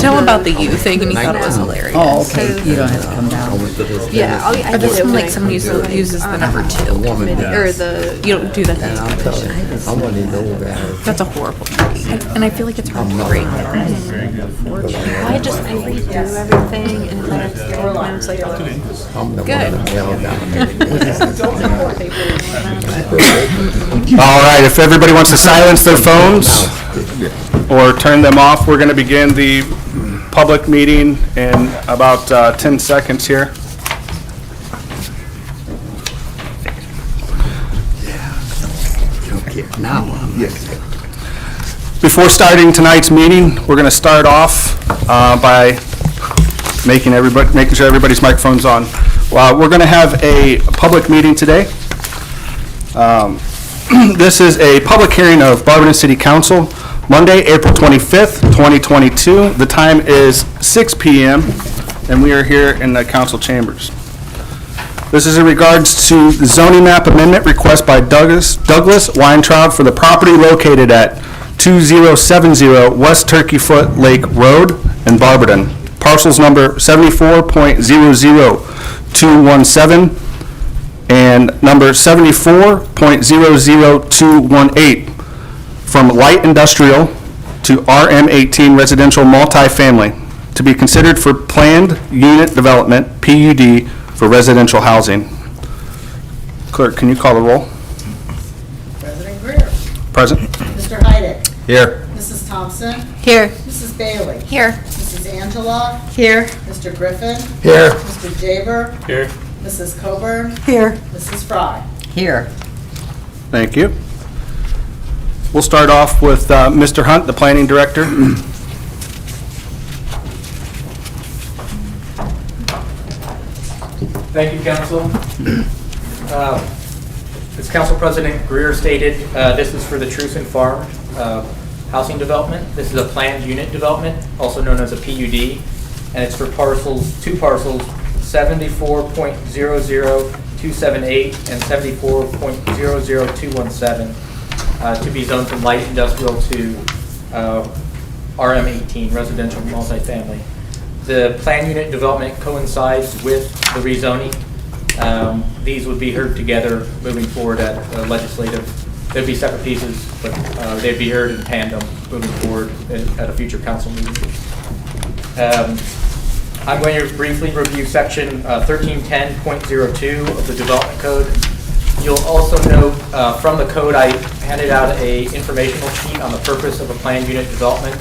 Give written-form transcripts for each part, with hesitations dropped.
know about the you thing, and he thought it was hilarious. Oh, okay, you don't have to come down. Yeah, I But did this it one, when like, I someone uses the number 2. or the You don't do that And I'm thing. telling you, I want to know that. That's a horrible thing. And I feel like it's recurring. I read through everything and then I was like, I'm the Good. one that yelled All right, if everybody wants to silence their phones or turn them off, we're going to begin the public meeting in about 10 seconds here. Now, Before starting tonight's meeting, we're going to start off by making sure everybody's microphone's on. We're going to have a public meeting today. This is a public hearing of Barberton City Council, Monday, April 25th, 2022. The time is 6 p.m., and we are here in the council chambers. This is in regards to the zoning map amendment request by Douglas Weintraub for the property located at 2070 West Turkey Foot Lake Road in Barberton. Parcels number 74.00217 and number 74.00218 from light industrial to RM18 residential multifamily to be considered for planned unit development, PUD, for residential housing. Clerk, can you call the roll? President Greer. Present. Mr. Heidick. Here. Mrs. Thompson. Here. Mrs. Bailey. Here. Mrs. Angela. Here. Mr. Griffin. here. Mr. Jaber. Here. Mrs. Coburn. Here. Mrs. Fry. Here. Thank you. We'll start off with Mr. Hunt, the planning director. Thank you, Council. As Council President Greer stated, this is for the Truson Farm housing development. This is a planned unit development, also known as a PUD, and it's for two parcels, 74.00278 and 74.00217, to be zoned from light industrial to RM18, residential multifamily. The planned unit development coincides with the rezoning. These would be heard together moving forward at legislative. They'd be separate pieces, but they'd be heard in tandem moving forward at a future council meeting. I'm going to briefly review section 1310.02 of the development code. You'll also note from the code, I handed out a informational sheet on the purpose of a planned unit development.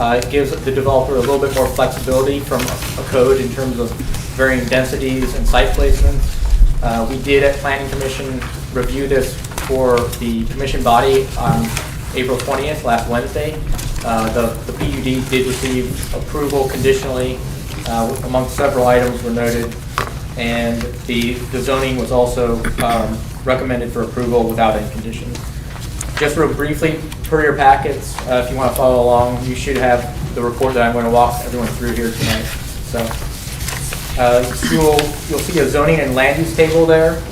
It gives the developer a little bit more flexibility from a code in terms of varying densities and site placements. We did at Planning Commission review this for the commission body on April 20th, last Wednesday. The PUD did receive approval conditionally, among several items were noted, and the zoning was also recommended for approval without any conditions. Just real briefly, per your packets, if you want to follow along, you should have the report that I'm going to walk everyone through here tonight. So you'll see a zoning and land use table there.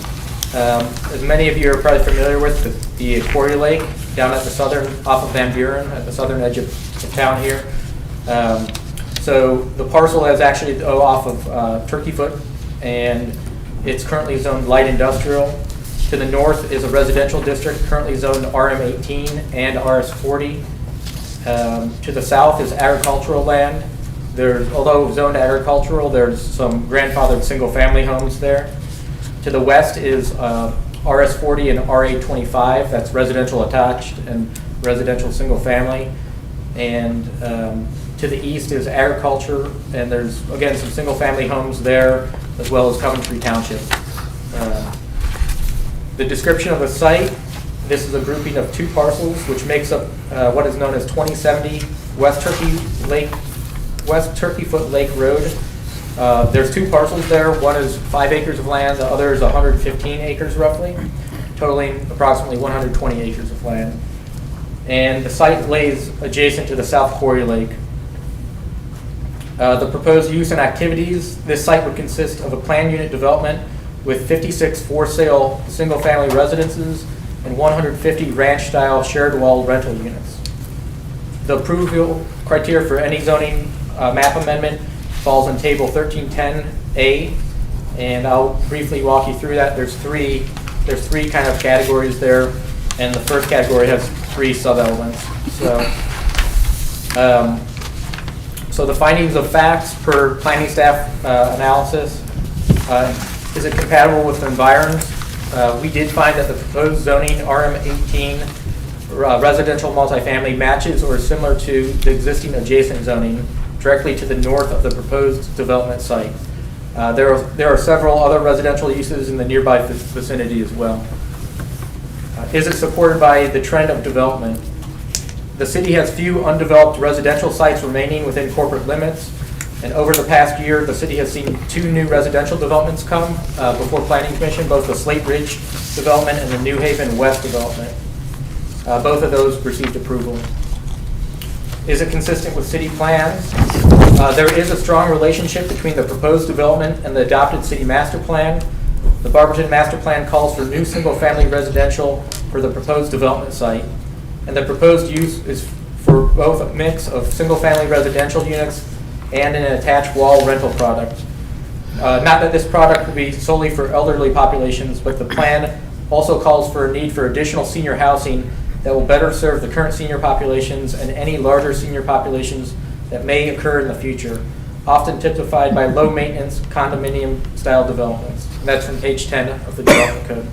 As many of you are probably familiar with, the Quarry Lake down at the southern, off of Van Buren, at the southern edge of town here. So the parcel is actually off of Turkey Foot, and it's currently zoned light industrial. To the north is a residential district currently zoned RM18 and RS40. To the south is agricultural land. Although zoned agricultural, there's some grandfathered single-family homes there. To the west is RS40 and RA25. That's residential attached and residential single-family. And to the east is agriculture, and there's again some single-family homes there, as well as Coventry Township. The description of the site, this is a grouping of two parcels, which makes up what is known as 2070 West Turkey Foot Lake Road. There's two parcels there. One is 5 acres of land, the other is 115 acres roughly, totaling approximately 120 acres of land. And the site lays adjacent to the South Quarry Lake. The proposed use and activities, this site would consist of a planned unit development with 56 for-sale single-family residences and 150 ranch-style shared-wall rental units. The approval criteria for any zoning map amendment falls in Table 1310A, and I'll briefly walk you through that. There's three kind of categories there, and the first category has 3 sub-elements. So the findings of facts per planning staff analysis, is it compatible with the environs? We did find that the proposed zoning RM18 residential multifamily matches or is similar to the existing adjacent zoning directly to the north of the proposed development site. There are several other residential uses in the nearby vicinity as well. Is it supported by the trend of development? The city has few undeveloped residential sites remaining within corporate limits, and over the past year, the city has seen 2 new residential developments come before Planning Commission, both the Slate Ridge development and the New Haven West development. Both of those received approval. Is it consistent with city plans? There is a strong relationship between the proposed development and the adopted city master plan. The Barberton master plan calls for new single-family residential for the proposed development site, and the proposed use is for both a mix of single-family residential units and an attached wall rental product. Not that this product would be solely for elderly populations, but the plan also calls for a need for additional senior housing that will better serve the current senior populations and any larger senior populations that may occur in the future, often typified by low-maintenance condominium-style developments. And that's from page 10 of the development code.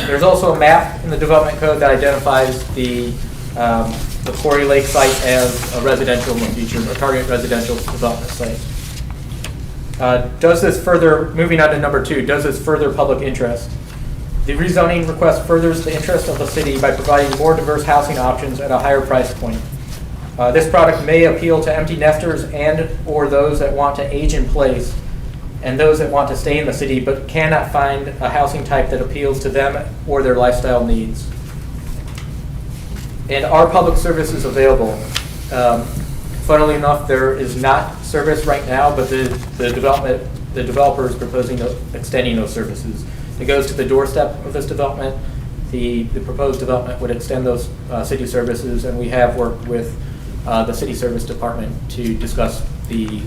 There's also a map in the development code that identifies the Quarry Lake site as a residential in the future, a target residential development site. Moving on to number 2, does this further public interest? The rezoning request furthers the interest of the city by providing more diverse housing options at a higher price point. This product may appeal to empty nesters and or those that want to age in place and those that want to stay in the city but cannot find a housing type that appeals to them or their lifestyle needs. And are public services available? Funnily enough, there is not service right now, but the developer is proposing extending those services. It goes to the doorstep of this development. The proposed development would extend those city services, and we have worked with the city service department to discuss the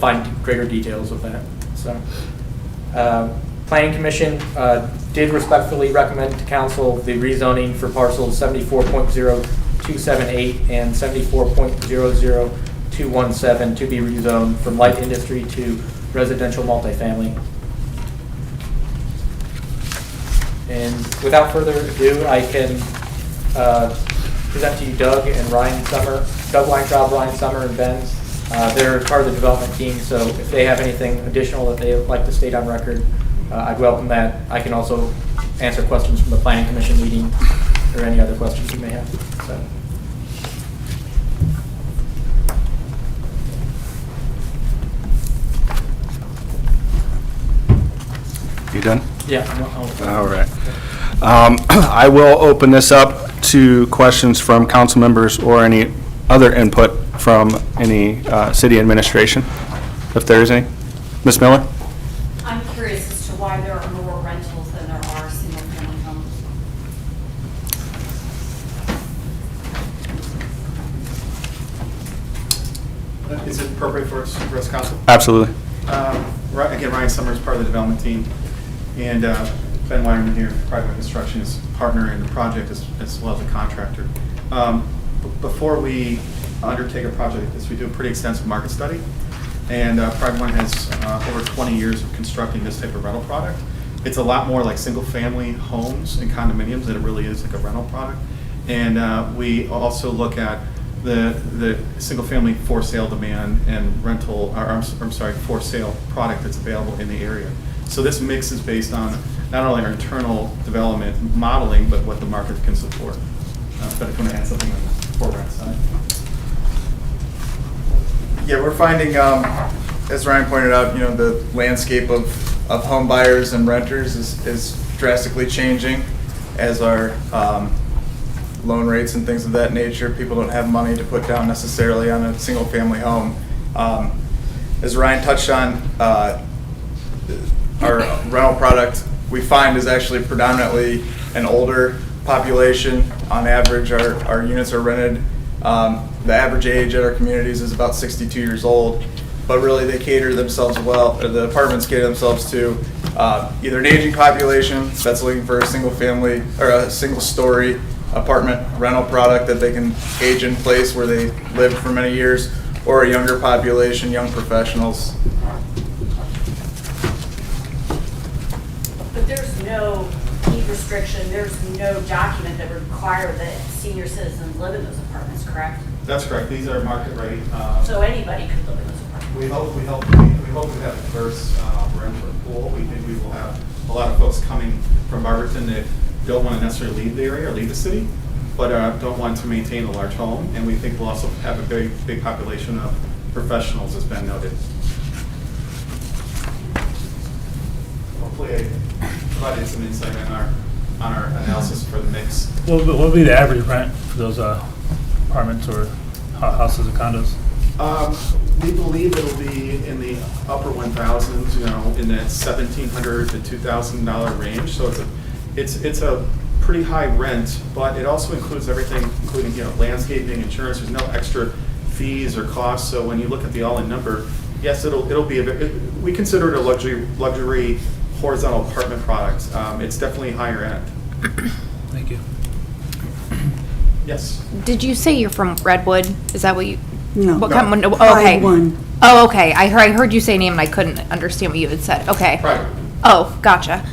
fine greater details of that. So, Planning Commission did respectfully recommend to Council the rezoning for parcels 74.0278 and 74.00217 to be rezoned from light industry to residential multifamily. And without further ado, I can present to you Doug Weintraub, Ryan Summer, and Ben. They're part of the development team, so if they have anything additional that they would like to state on record, I'd welcome that. I can also answer questions from the Planning Commission meeting or any other questions you may have. So. You done? Yeah. All right. I will open this up to questions from council members or any other input from any city administration, if there is any. Ms. Miller? I'm curious as to why there are more rentals than there are single-family homes. Is it appropriate for us, Council? Absolutely. Again, Ryan Summers, part of the development team, and Ben Weinerman here, Private Construction, is partner in the project as well as a contractor. Before we undertake a project like this, we do a pretty extensive market study, and Private One has over 20 years of constructing this type of rental product. It's a lot more like single-family homes and condominiums than it really is like a rental product. And we also look at the single-family for sale demand and rental, or I'm sorry, for sale product that's available in the area. So this mix is based on not only our internal development modeling, but what the market can support. But if you want to add something on the for rent side. Yeah, we're finding, as Ryan pointed out, the landscape of home buyers and renters is drastically changing as our loan rates and things of that nature. People don't have money to put down necessarily on a single family home. As Ryan touched on, our rental product we find is actually predominantly an older population. On average, our units are rented The average age at our communities is about 62 years old, but really they cater themselves well, or the apartments cater themselves to either an aging population that's looking for a single family or a single story apartment rental product that they can age in place where they lived for many years, or a younger population, young professionals. But there's no deed restriction, there's no document that would require that senior citizens live in those apartments, correct? That's correct. These are market rate. So anybody could live in those apartments? We hope to have a diverse rental pool. We think we will have a lot of folks coming from Barberton that don't want to necessarily leave the area or leave the city, but don't want to maintain a large home. And we think we'll also have a very big population of professionals, as Ben noted. Hopefully I provided some insight on our analysis for the mix. What would be the average rent for those apartments or houses or condos? We believe it'll be in the upper 1,000s, in that $1,700 to $2,000 range. So it's a pretty high rent, but it also includes everything, including landscaping, insurance. There's no extra fees or costs. So when you look at the all-in number, yes, it'll be we consider it a luxury horizontal apartment product. It's definitely higher end. Thank you. Yes. Did you say you're from Redwood? Is that what you? No. What kind? No. Oh, okay. Pride one. Oh, okay. I heard you say name and I couldn't understand what you had said. Okay. Right. Oh, gotcha.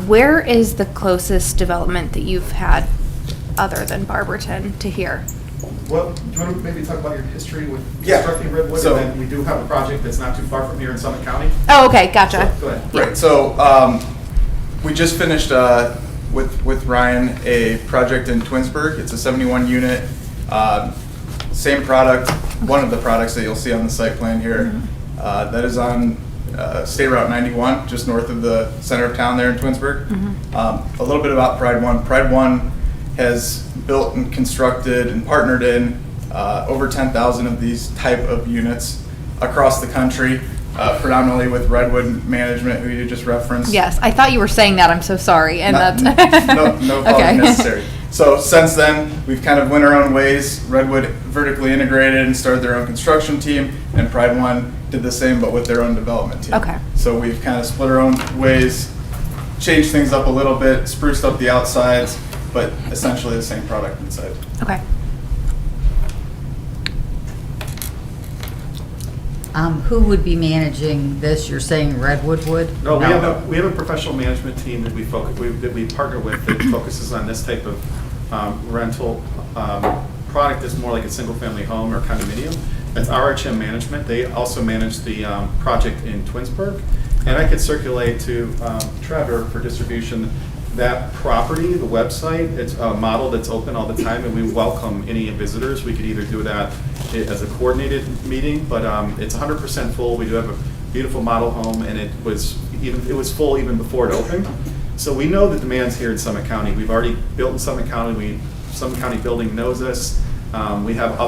Where is the closest development that you've had other than Barberton to here? Well, do you want to maybe talk about your history with Yeah. constructing Redwood? So- And then we do have a project that's not too far from here in Summit County. Oh, okay. Gotcha. So, go ahead. Right, so we just finished with Ryan a project in Twinsburg. It's a 71 unit, same product, one of the products that you'll see on the site plan here. That is on State Route 91, just north of the center of town there in Twinsburg. A little bit about Pride One. Pride One has built and constructed and partnered in over 10,000 of these type of units across the country, predominantly with Redwood Management, who you just referenced. Yes, I thought you were saying that. I'm so sorry. And No okay. apology necessary. So since then, we've kind of went our own ways. Redwood vertically integrated and started their own construction team, and Pride One did the same, but with their own development team. Okay. So we've kind of split our own ways, changed things up a little bit, spruced up the outsides, but essentially the same product inside. Okay. Who would be managing this? You're saying Redwood would? No, we have a professional management team that we partner with that focuses on this type of rental product that's more like a single-family home or condominium. That's RHM Management. They also manage the project in Twinsburg. And I could circulate to Trevor for distribution that property, the website. It's a model that's open all the time, and we welcome any visitors. We could either do that as a coordinated meeting, but it's 100% full. We do have a beautiful model home, and it was full even before it opened. So we know the demand's here in Summit County. We've already built in Summit County. Summit County Building knows us. We have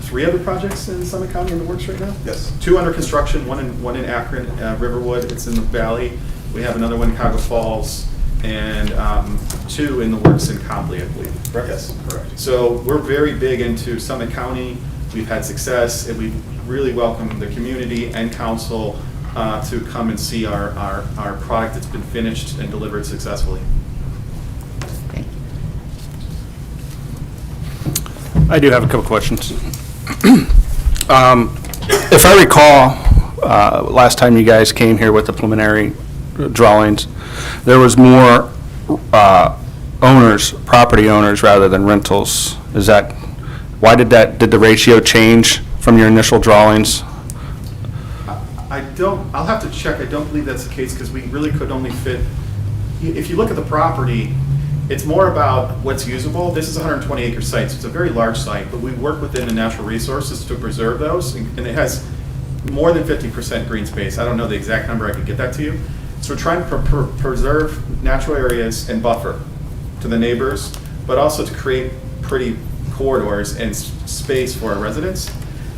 three other projects in Summit County in the works right now. Yes. 2 under construction, one in Akron, Riverwood. It's in the valley. We have another one in Cuyahoga Falls, and 2 in the works in Copley, I believe. Correct? Yes, correct. So we're very big into Summit County. We've had success, and we really welcome the community and council to come and see our product that's been finished and delivered successfully. Thank you. I do have a couple questions. If I recall, last time you guys came here with the preliminary drawings, there was more property owners rather than rentals. Is that, did the ratio change from your initial drawings? I'll have to check. I don't believe that's the case because we really could only fit, if you look at the property, it's more about what's usable. This is a 120-acre site, so it's a very large site, but we work within the natural resources to preserve those, and it has more than 50% green space. I don't know the exact number. I could get that to you. So we're trying to preserve natural areas and buffer to the neighbors, but also to create pretty corridors and space for our residents.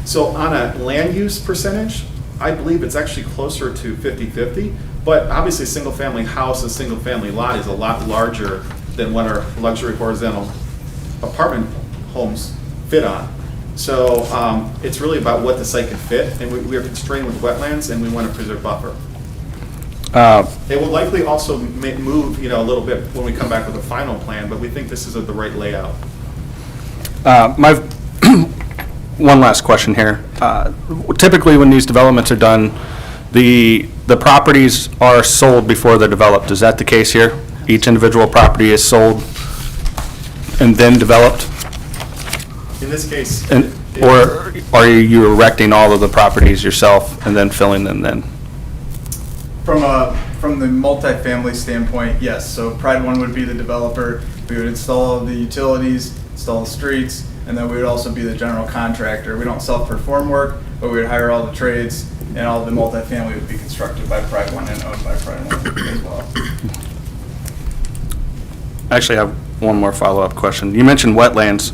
So on a land use percentage, I believe it's actually closer to 50-50, but obviously a single-family house, a single-family lot is a lot larger than what our luxury horizontal apartment homes fit on. So it's really about what the site can fit, and we are constrained with wetlands, and we want to preserve buffer. It will likely also move, a little bit when we come back with a final plan, but we think this is the right layout. One last question here. Typically, when these developments are done, the properties are sold before they're developed. Is that the case here? Each individual property is sold and then developed? In this case. Or are you erecting all of the properties yourself and then filling them then? From the multifamily standpoint, yes. So Pride One would be the developer. We would install the utilities, install the streets, and then we would also be the general contractor. We don't self-perform work, but we would hire all the trades, and all the multifamily would be constructed by Pride One and owned by Pride One as well. I actually have one more follow-up question. You mentioned wetlands.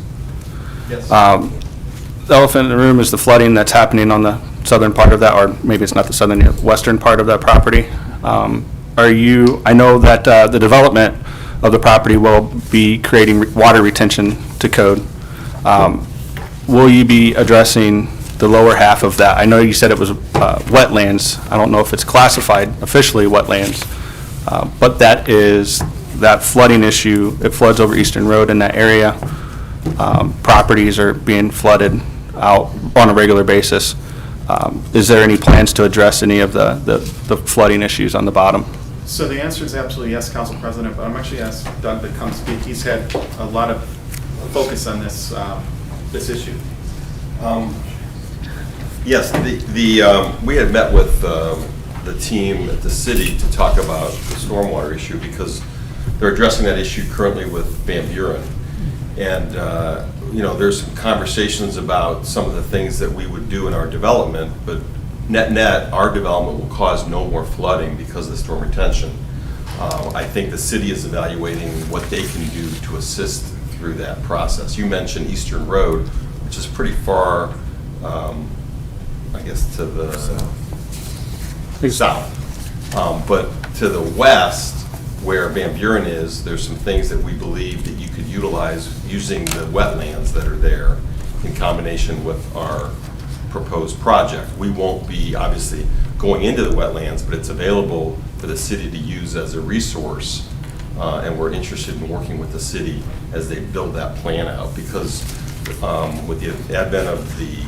Yes. The elephant in the room is the flooding that's happening on the southern part of that, or maybe it's not the southern, western part of that property. I know that the development of the property will be creating water retention to code. Will you be addressing the lower half of that? I know you said it was wetlands. I don't know if it's classified officially wetlands, but that flooding issue, it floods over Eastern Road in that area. Properties are being flooded out on a regular basis. Is there any plans to address any of the flooding issues on the bottom? So the answer is absolutely yes, Council President, but I'm actually asked Doug to come speak. He's had a lot of focus on this issue. Yes, we had met with the team at the city to talk about the stormwater issue because they're addressing that issue currently with Van Buren. And, there's some conversations about some of the things that we would do in our development, but net, our development will cause no more flooding because of the storm retention. I think the city is evaluating what they can do to assist through that process. You mentioned Eastern Road, which is pretty far, I guess, to the south. But to the west, where Van Buren is, there's some things that we believe that you could utilize using the wetlands that are there in combination with our proposed project. We won't be obviously going into the wetlands, but it's available for the city to use as a resource. And we're interested in working with the city as they build that plan out because with the advent of the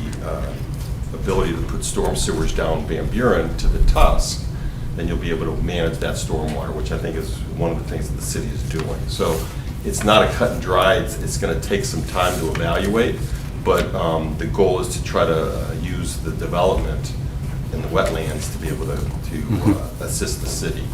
ability to put storm sewers down Van Buren to the Tusk, then you'll be able to manage that stormwater, which I think is one of the things that the city is doing. So it's not a cut and dry. It's going to take some time to evaluate, but the goal is to try to use the development in the wetlands to be able to assist the city.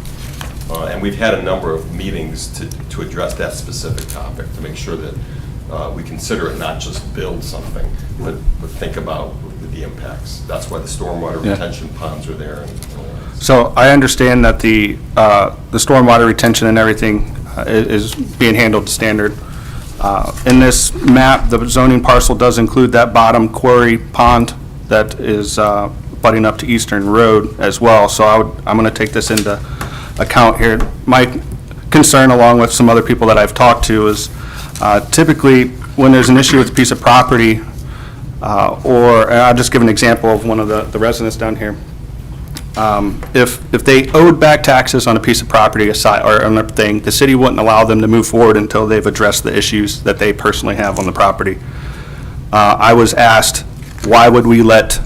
And we've had a number of meetings to address that specific topic, to make sure that we consider it not just build something, but think about the impacts. That's why the stormwater retention ponds are there. So I understand that the stormwater retention and everything is being handled to standard. In this map, the zoning parcel does include that bottom quarry pond that is butting up to Eastern Road as well. So I'm going to take this into account here. My concern, along with some other people that I've talked to, is typically when there's an issue with a piece of property, or I'll just give an example of one of the residents down here. If they owed back taxes on a piece of property aside, or on a thing, the city wouldn't allow them to move forward until they've addressed the issues that they personally have on the property. I was asked, why would we let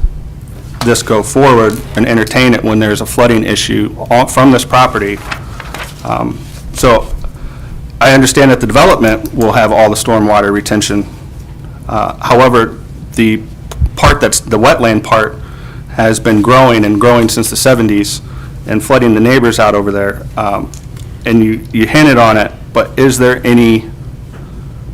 this go forward and entertain it when there's a flooding issue from this property? So I understand that the development will have all the stormwater retention. However, the part that's the wetland part has been growing and growing since the 70s and flooding the neighbors out over there. And you hinted on it, but is there any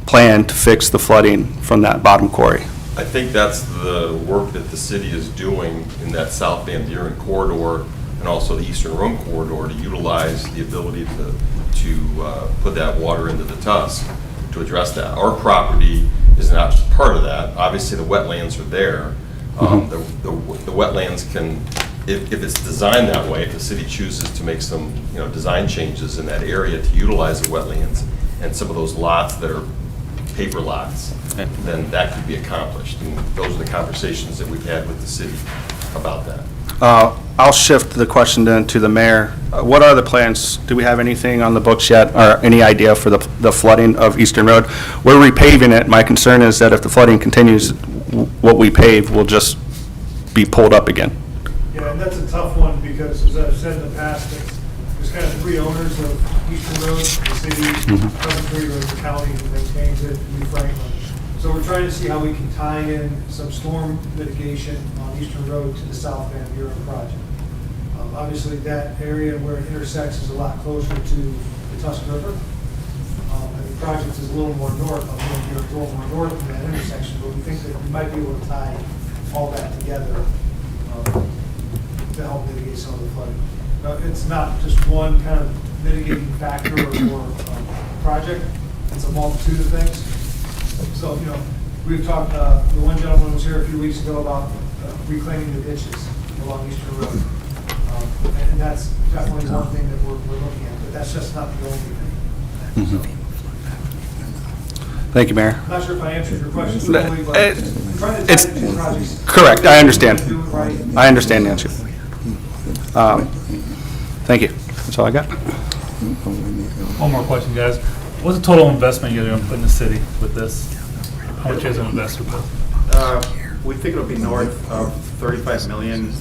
plan to fix the flooding from that bottom quarry? I think that's the work that the city is doing in that South Van Buren corridor and also the Eastern Rome corridor to utilize the ability to put that water into the Tusk to address that. Our property is not part of that. Obviously, the wetlands are there. The wetlands can, if it's designed that way, if the city chooses to make some design changes in that area to utilize the wetlands and some of those lots that are paper lots then that could be accomplished. And those are the conversations that we've had with the city about that. I'll shift the question then to the mayor. What are the plans? Do we have anything on the books yet, or any idea for the flooding of Eastern Road? We're repaving it. My concern is that if the flooding continues, what we pave will just be pulled up again. Yeah, and that's a tough one because, as I've said in the past, there's kind of three owners of Eastern Road, the city, Coventry, or the county who maintains it, New Franklin. So we're trying to see how we can tie in some storm mitigation on Eastern Road to the South Van Buren project. Obviously, that area where it intersects is a lot closer to the Tusk River. And the project is a little more north, a little more north of that intersection, but we think that we might be able to tie all that together to help mitigate some of the flooding. It's not just one kind of mitigating factor or project, it's a multitude of things. So, we've talked, the one gentleman was here a few weeks ago about reclaiming the ditches along Eastern Road. And that's definitely one thing that we're looking at, but that's just not the only thing. So, Thank you, Mayor. I'm not sure if I answered your question fully, but I'm trying to It's tie the two projects. correct. I understand. Do it right. I understand, Nancy. Thank you. That's all I got. One more question, guys. What's the total investment you're going to put in the city with this? How much is going to invest with this? We think it'll be north of 35 million,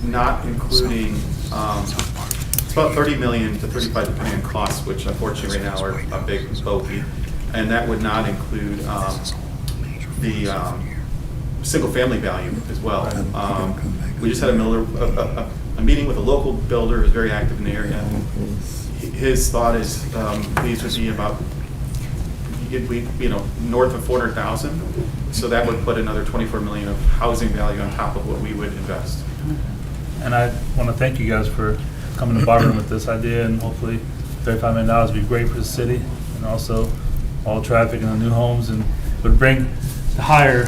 not including, it's about 30 million to 35 depending on costs, which unfortunately right now are a big bogey. And that would not include the single-family value as well. We just had a meeting with a local builder who's very active in the area. His thought is these would be about, north of 400,000. So that would put another 24 million of housing value on top of what we would invest. And I want to thank you guys for coming to Barberton with this idea, and hopefully $35 million would be great for the city, and also all traffic in the new homes, and would bring to hire,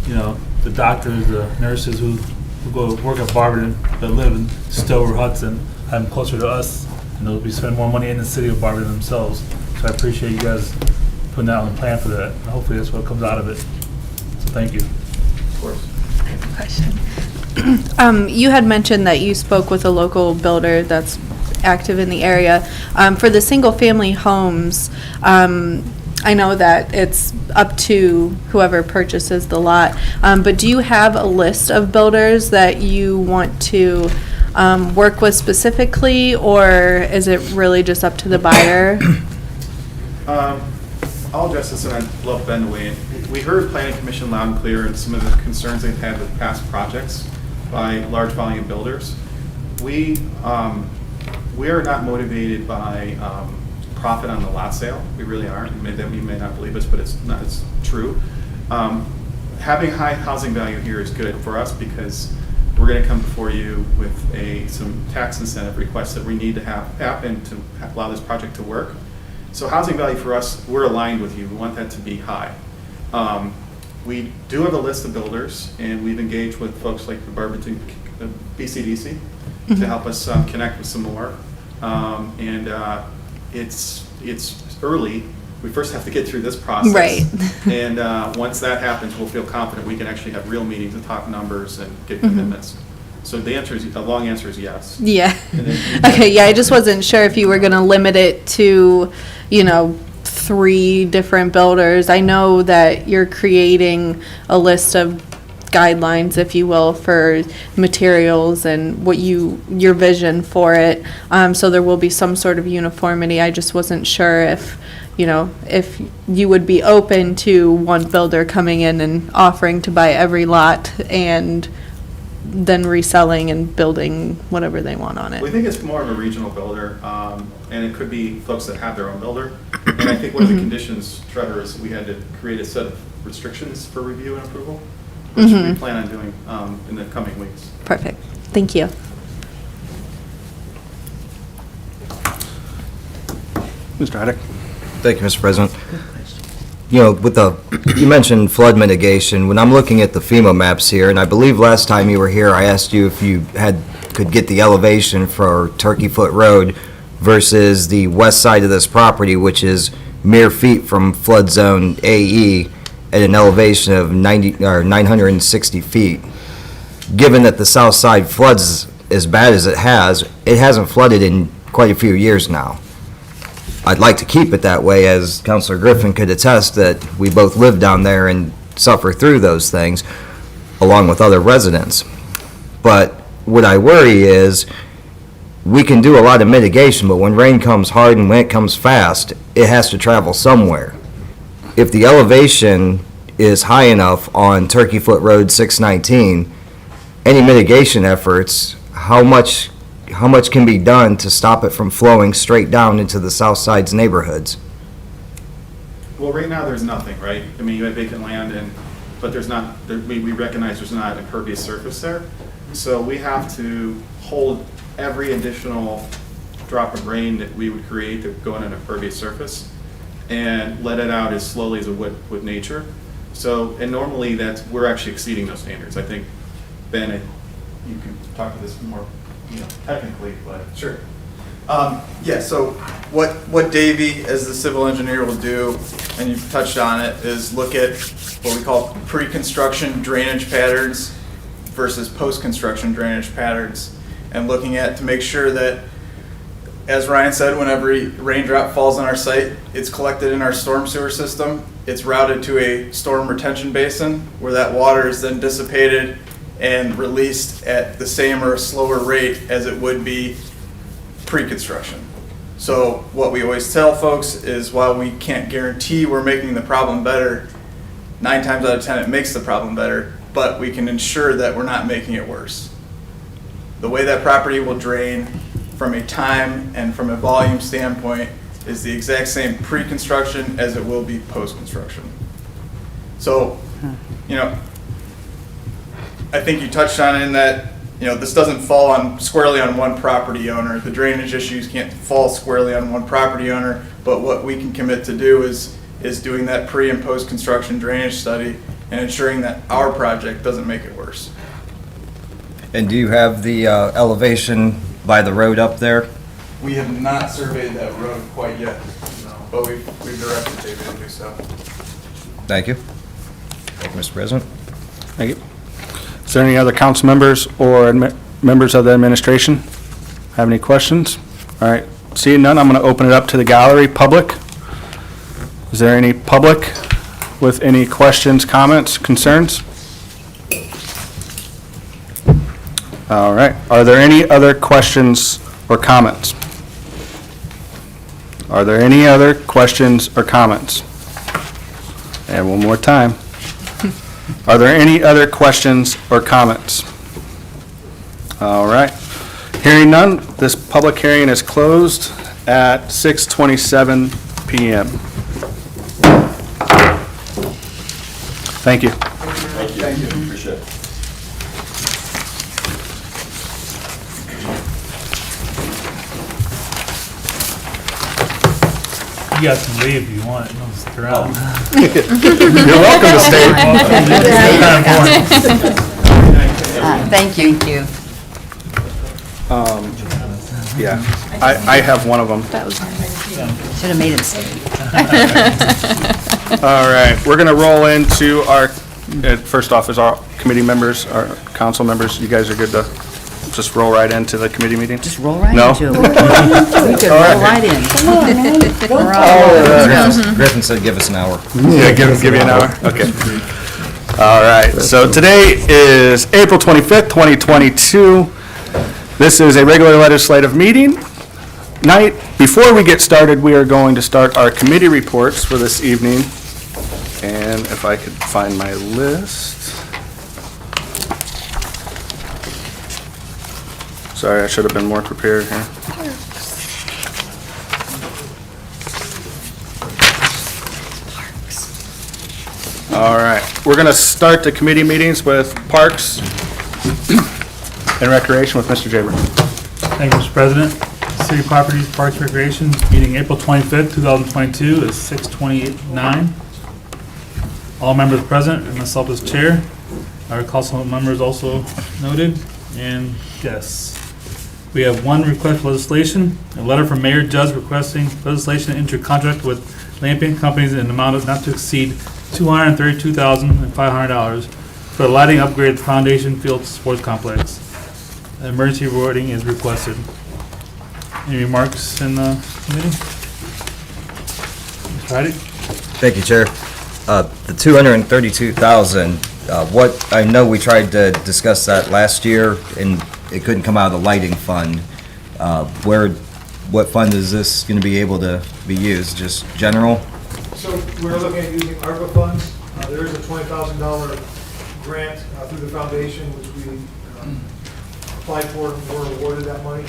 the doctors, the nurses who go work at Barberton that live in Stowe or Hudson, have them closer to us, and they'll be spending more money in the city of Barberton themselves. So I appreciate you guys putting that on the plan for that. And hopefully that's what comes out of it. So thank you. Of course. Question. You had mentioned that you spoke with a local builder that's active in the area. For the single-family homes, I know that it's up to whoever purchases the lot, but do you have a list of builders that you want to work with specifically, or is it really just up to the buyer? I'll address this, and I'd love Ben to weigh in. We heard Planning Commission loud and clear and some of the concerns they've had with past projects by large volume builders. We are not motivated by profit on the lot sale. We really aren't. You may not believe us, but it's true. Having high housing value here is good for us because we're going to come before you with some tax incentive requests that we need to have happen to allow this project to work. So housing value for us, we're aligned with you. We want that to be high. We do have a list of builders, and we've engaged with folks like the Barberton BCDC to help us connect with some more. It's early. We first have to get through this process. Right. And once that happens, we'll feel confident we can actually have real meetings and talk numbers and get commitments. So the long answer is yes. Yeah. And then- Okay, yeah, I just wasn't sure if you were going to limit it to, 3 different builders. I know that you're creating a list of guidelines, if you will, for materials and what your vision for it. So there will be some sort of uniformity. I just wasn't sure if you would be open to one builder coming in and offering to buy every lot and then reselling and building whatever they want on it. We think it's more of a regional builder, and it could be folks that have their own builder. And I think one of the conditions, Trevor, is we had to create a set of restrictions for review and approval, which we plan on doing in the coming weeks. Perfect. Thank you. Mr. Haddock. Thank you, Mr. President. You mentioned flood mitigation. When I'm looking at the FEMA maps here, and I believe last time you were here, I asked you if you could get the elevation for Turkey Foot Road versus the west side of this property, which is mere feet from flood zone AE. at an elevation of 960 feet. Given that the south side floods as bad as it hasn't flooded in quite a few years now. I'd like to keep it that way, as Councilor Griffin could attest that we both live down there and suffer through those things, along with other residents. But what I worry is, we can do a lot of mitigation, but when rain comes hard and when it comes fast, it has to travel somewhere. If the elevation is high enough on Turkey Foot Road 619, any mitigation efforts, how much can be done to stop it from flowing straight down into the south side's neighborhoods? Well, right now, there's nothing, right? I mean, you have vacant land, but there's not, we recognize there's not impervious surface there. So we have to hold every additional drop of rain that we would create to go on an impervious surface and let it out as slowly as it would with nature. So, and normally we're actually exceeding those standards. I think, Ben, you can talk to this more, technically, but. Sure. Yeah, so what Davey, as the civil engineer, will do, and you've touched on it, is look at what we call pre-construction drainage patterns versus post-construction drainage patterns, and looking at to make sure that, as Ryan said, when every raindrop falls on our site, it's collected in our storm sewer system. It's routed to a storm retention basin where that water is then dissipated and released at the same or a slower rate as it would be pre-construction. So what we always tell folks is, while we can't guarantee we're making the problem better, 9 times out of 10 it makes the problem better, but we can ensure that we're not making it worse. The way that property will drain from a time and from a volume standpoint is the exact same pre-construction as it will be post-construction. So, I think you touched on it in that, this doesn't fall squarely on one property owner. The drainage issues can't fall squarely on one property owner, but what we can commit to do is doing that pre and post-construction drainage study and ensuring that our project doesn't make it worse. And do you have the elevation by the road up there? We have not surveyed that road quite yet, but we've directed David to do so. Thank you. Thank you, Mr. President. Thank you. Is there any other council members or members of the administration have any questions? All right, seeing none, I'm going to open it up to the gallery, public. Is there any public with any questions, comments, concerns? All right, are there any other questions or comments? Are there any other questions or comments? And one more time. Are there any other questions or comments? All right. Hearing none, this public hearing is closed at 6:27 p.m. Thank you. Thank you. Appreciate it. You guys can leave if you want. Don't stick around. You're welcome to stay. Thank you. Thank you. Yeah, I have one of them. Should have made him stay. All right, we're going to roll into our, first off is our committee members, our council members. You guys are good to just roll right into the committee meeting? Just roll right No? into it. We could roll right in. We're all- Griffin said give us an hour. Yeah, give you an hour? Okay. All right, so today is April 25th, 2022. This is a regular legislative meeting night. Before we get started, we are going to start our committee reports for this evening. And if I could find my list. Sorry, I should have been more prepared here. All right, we're going to start the committee meetings with Parks and Recreation with Mr. Jaber. Thank you, Mr. President. City Properties Parks Recreation, meeting April 25th, 2022 is 6:29. All members present, and myself as chair. Our council members also noted, and guests. We have one request for legislation, a letter from Mayor Judge requesting legislation to enter contract with lamp companies in an amount of not to exceed $232,500 for the lighting upgrade at the Foundation Field Sports Complex. Emergency wording is requested. Any remarks in the committee? Mr. Heidi? Thank you, Chair. The 232,000, what, I know we tried to discuss that last year, and it couldn't come out of the lighting fund. What fund is this going to be able to be used? Just general? So we're looking at using ARPA funds. There is a $20,000 grant through the foundation, which we applied for and were awarded that money.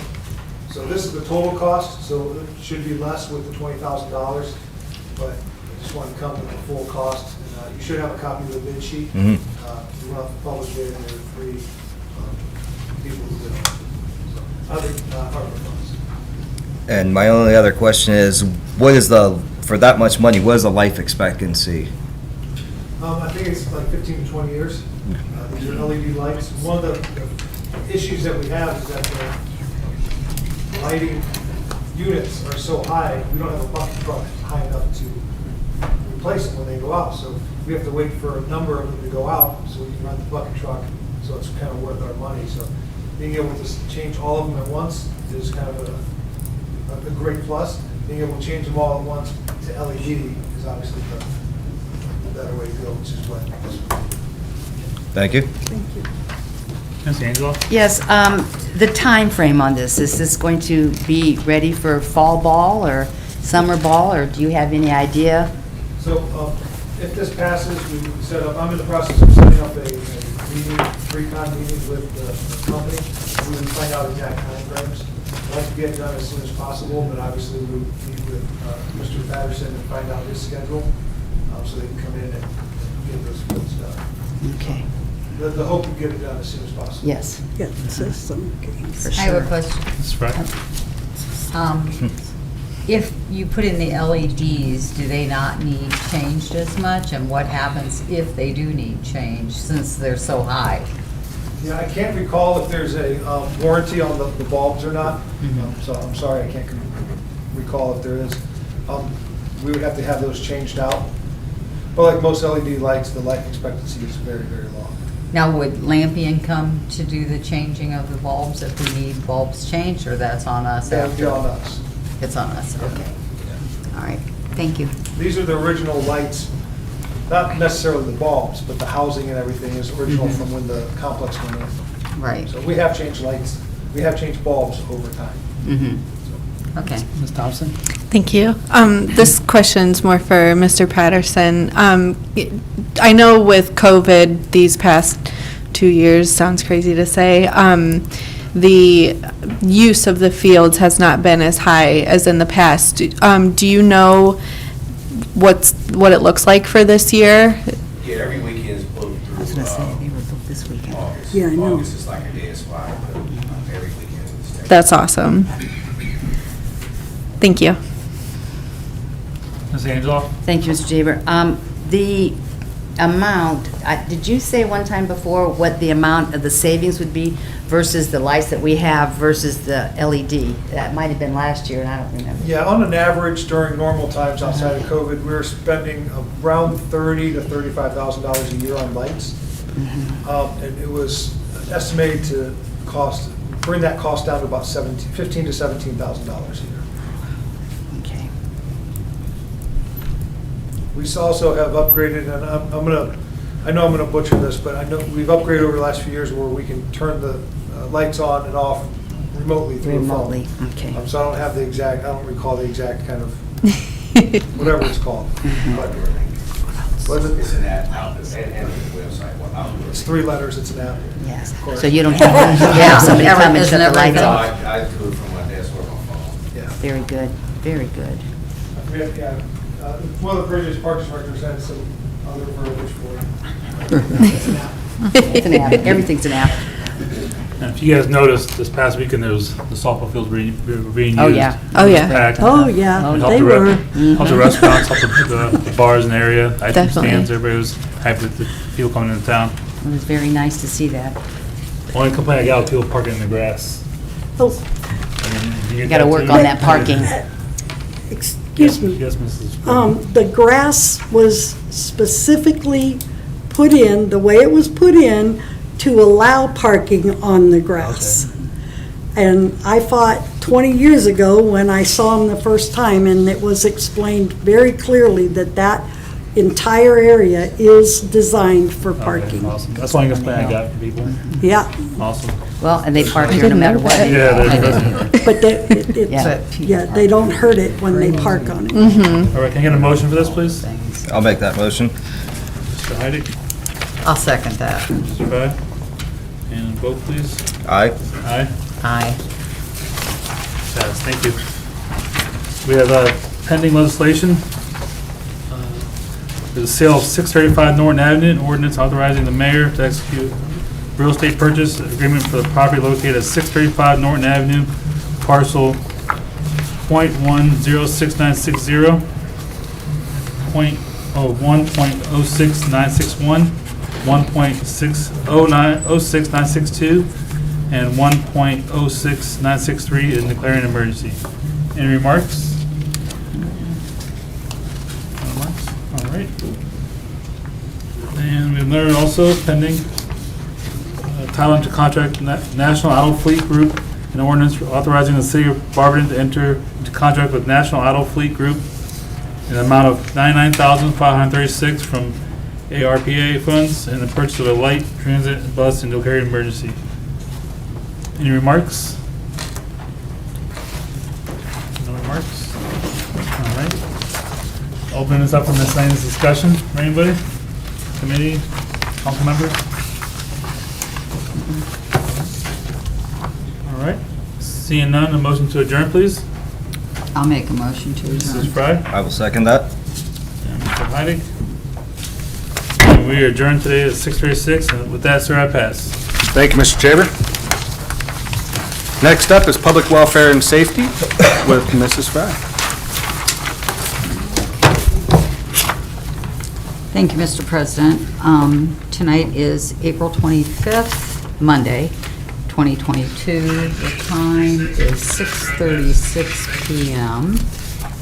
So this is the total cost, so it should be less with the $20,000, but I just want to come to the full cost. And, you should have a copy of the bid sheet. Mhm. We went off the public bid, and there were 3 people who bid on it. So, other ARPA funds. And my only other question is, for that much money, what is the life expectancy? I think it's like 15 to 20 years. These are LED lights. One of the issues that we have is that the lighting units are so high, we don't have a bucket truck high enough to replace them when they go out. So we have to wait for a number of them to go out so we can run the bucket truck. So it's kind of worth our money. So being able to change all of them at once is kind of a great plus. Being able to change them all at once to LED is obviously the better way to go, which is what. Thank you. Ms. Angela? Yes, the time frame on this, is this going to be ready for fall ball or summer ball, or do you have any idea? So if this passes, we can set up, I'm in the process of setting up a meeting, pre-con meeting with the company. We can find out exact timeframes. I'd like to get it done as soon as possible, but obviously we meet with Mr. Patterson and find out his schedule, so they can come in and get those fields done. Okay, The hope to get it done as soon as possible. yes, Yeah, so some games. for I have a sure. question. Ms. Frye? If you put in the LEDs, do they not need changed as much? And what happens if they do need change, since they're so high? Yeah, I can't recall if there's a warranty on the bulbs or not, so I'm sorry, I can't recall if there is. We would have to have those changed out. But like most LED lights, the life expectancy is very, very long. Now, would Lampion come to do the changing of the bulbs if we need bulbs changed, or that's on us? That would be after? on us. It's on us, okay. All right, thank you. These are the original lights, not necessarily the bulbs, but the housing and everything is original from when the complex went in. Right. So we have changed lights, we have changed bulbs over time. Okay. Ms. Thompson? Thank you. This question's more for Mr. Patterson. I know with COVID, these past 2 years, sounds crazy to say, the use of the fields has not been as high as in the past. Do you know what it looks like for this year? Yeah, every weekend is booked through. I was gonna say, they were booked this weekend. August. Yeah, I know. August is like a day spot, but every weekend is. That's awesome. Thank you. Ms. Angela? Thank you, Mr. Jaber. The amount, did you say one time before what the amount of the savings would be versus the lights that we have versus the LED? That might have been last year, and I don't remember. Yeah, on an average during normal times outside of COVID, we were spending around $30,000 to $35,000 a year on lights. And it was estimated to bring that cost down to about $15,000 to $17,000 a year. Okay. We also have upgraded, and I know I'm gonna butcher this, but I know we've upgraded over the last few years where we can turn the lights on and off remotely through the phone. Remotely, okay. So I don't recall the exact kind of, whatever it's called. But was it? It's an app, and the website, what Outlook. It's 3 letters, it's an app. Yes, Of course. so you don't have to have somebody come and shut the lights No, off. I do it from my desk or my phone. Yeah. Very good, very good. One of the previous parks directors had some other verbiage for it. It's an app, everything's an app. And if you guys noticed, this past weekend, there was, the softball fields were being used. Oh, yeah. Oh, yeah. Packed. Oh, yeah, Helped they the were. helped the restaurants, helped the bars in the area, ice cream Definitely. stands, everybody was happy with the people coming into town. It was very nice to see that. Only complaint I got was people parking in the grass. Oh, You Got to work on that parking. Excuse me. Yes, Mrs. The grass was specifically put in, the way it was put in, to allow parking on the grass. And I fought 20 years ago when I saw them the first time, and it was explained very clearly that that entire area is designed for Okay, parking. awesome. That's the longest plan I got for people. Yeah, Awesome. Well, and they park here no matter what. Yeah, they- but they don't hurt it when they park on it. All right, can I get a motion for this, please? I'll make that motion. Mr. Heidick, I'll second that. Mr. Frye, and vote, please. Aye. Aye. Aye. Pass, thank you. We have pending legislation. The sale of 635 Norton Avenue, an ordinance authorizing the mayor to execute real estate purchase agreement for the property located at 635 Norton Avenue, parcel .1069660, 1.06961, 1.06962, and 1.06963, and declaring an emergency. Any remarks? All right. And we've learned also pending title into contract National Auto Fleet Group, an ordinance authorizing the city of Barberton to enter into contract with National Auto Fleet Group in an amount of $99,536 from ARPA funds and the purchase of a light transit bus and declaring an emergency. Any remarks? No remarks? All right. Open this up for miscellaneous discussion for anybody? Committee, council members? All right. Seeing none, a motion to adjourn, please. I'll make a motion to Mrs. adjourn. Fry I will second that. and Mr. Heidig. And we are adjourned today at 6:36, and with that, sir, I pass. Thank you, Mr. Chamber. Next up is Public Welfare and Safety with Mrs. Fry. Thank you, Mr. President. Tonight is April 25th, Monday, 2022. The time is 6:36 PM.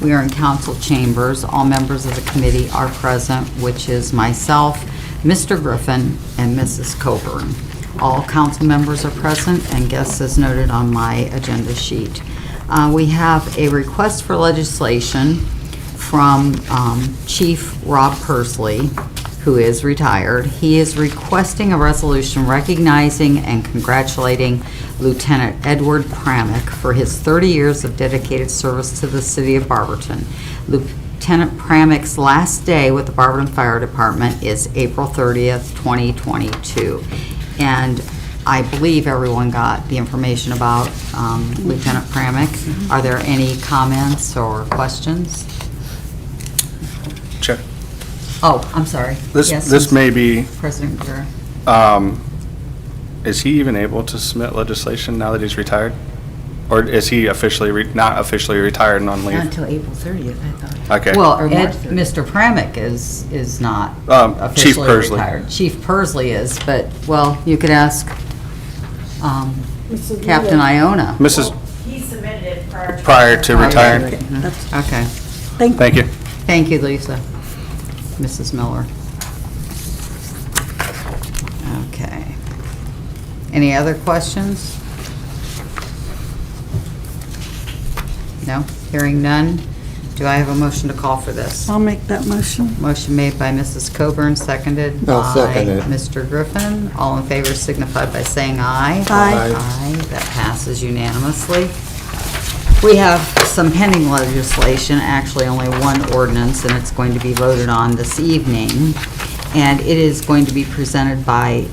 We are in council chambers. All members of the committee are present, which is myself, Mr. Griffin, and Mrs. Coburn. All council members are present and guests as noted on my agenda sheet. We have a request for legislation from Chief Rob Persley, who is retired. He is requesting a resolution recognizing and congratulating Lieutenant Edward Pramick for his 30 years of dedicated service to the city of Barberton. Lieutenant Pramick's last day with the Barberton Fire Department is April 30th, 2022. And I believe everyone got the information about Lieutenant Pramick. Are there any comments or questions? Check. Oh, I'm sorry. This Yes, may be, President Guerra. is he even able to submit legislation now that he's retired? Or is he officially, not officially retired and on Not leave? until April 30th, I thought. Okay. Well, Or March 30th. Mr. Pramick is not Chief officially Persley. retired. Chief Persley is, but, well, you could ask Mrs. Captain Miller. Iona. Mrs. He submitted it prior to. Prior to retiring. Okay. Thank you. Thank you, Lisa. Mrs. Miller. Okay. Any other questions? No? Hearing none? Do I have a motion to call for this? I'll make that motion. Motion made by Mrs. Coburn, seconded by I'll second it. Mr. Griffin. All in favor signify by saying aye. Aye. Aye, that passes unanimously. We have some pending legislation, actually only one ordinance, and it's going to be voted on this evening. And it is going to be presented by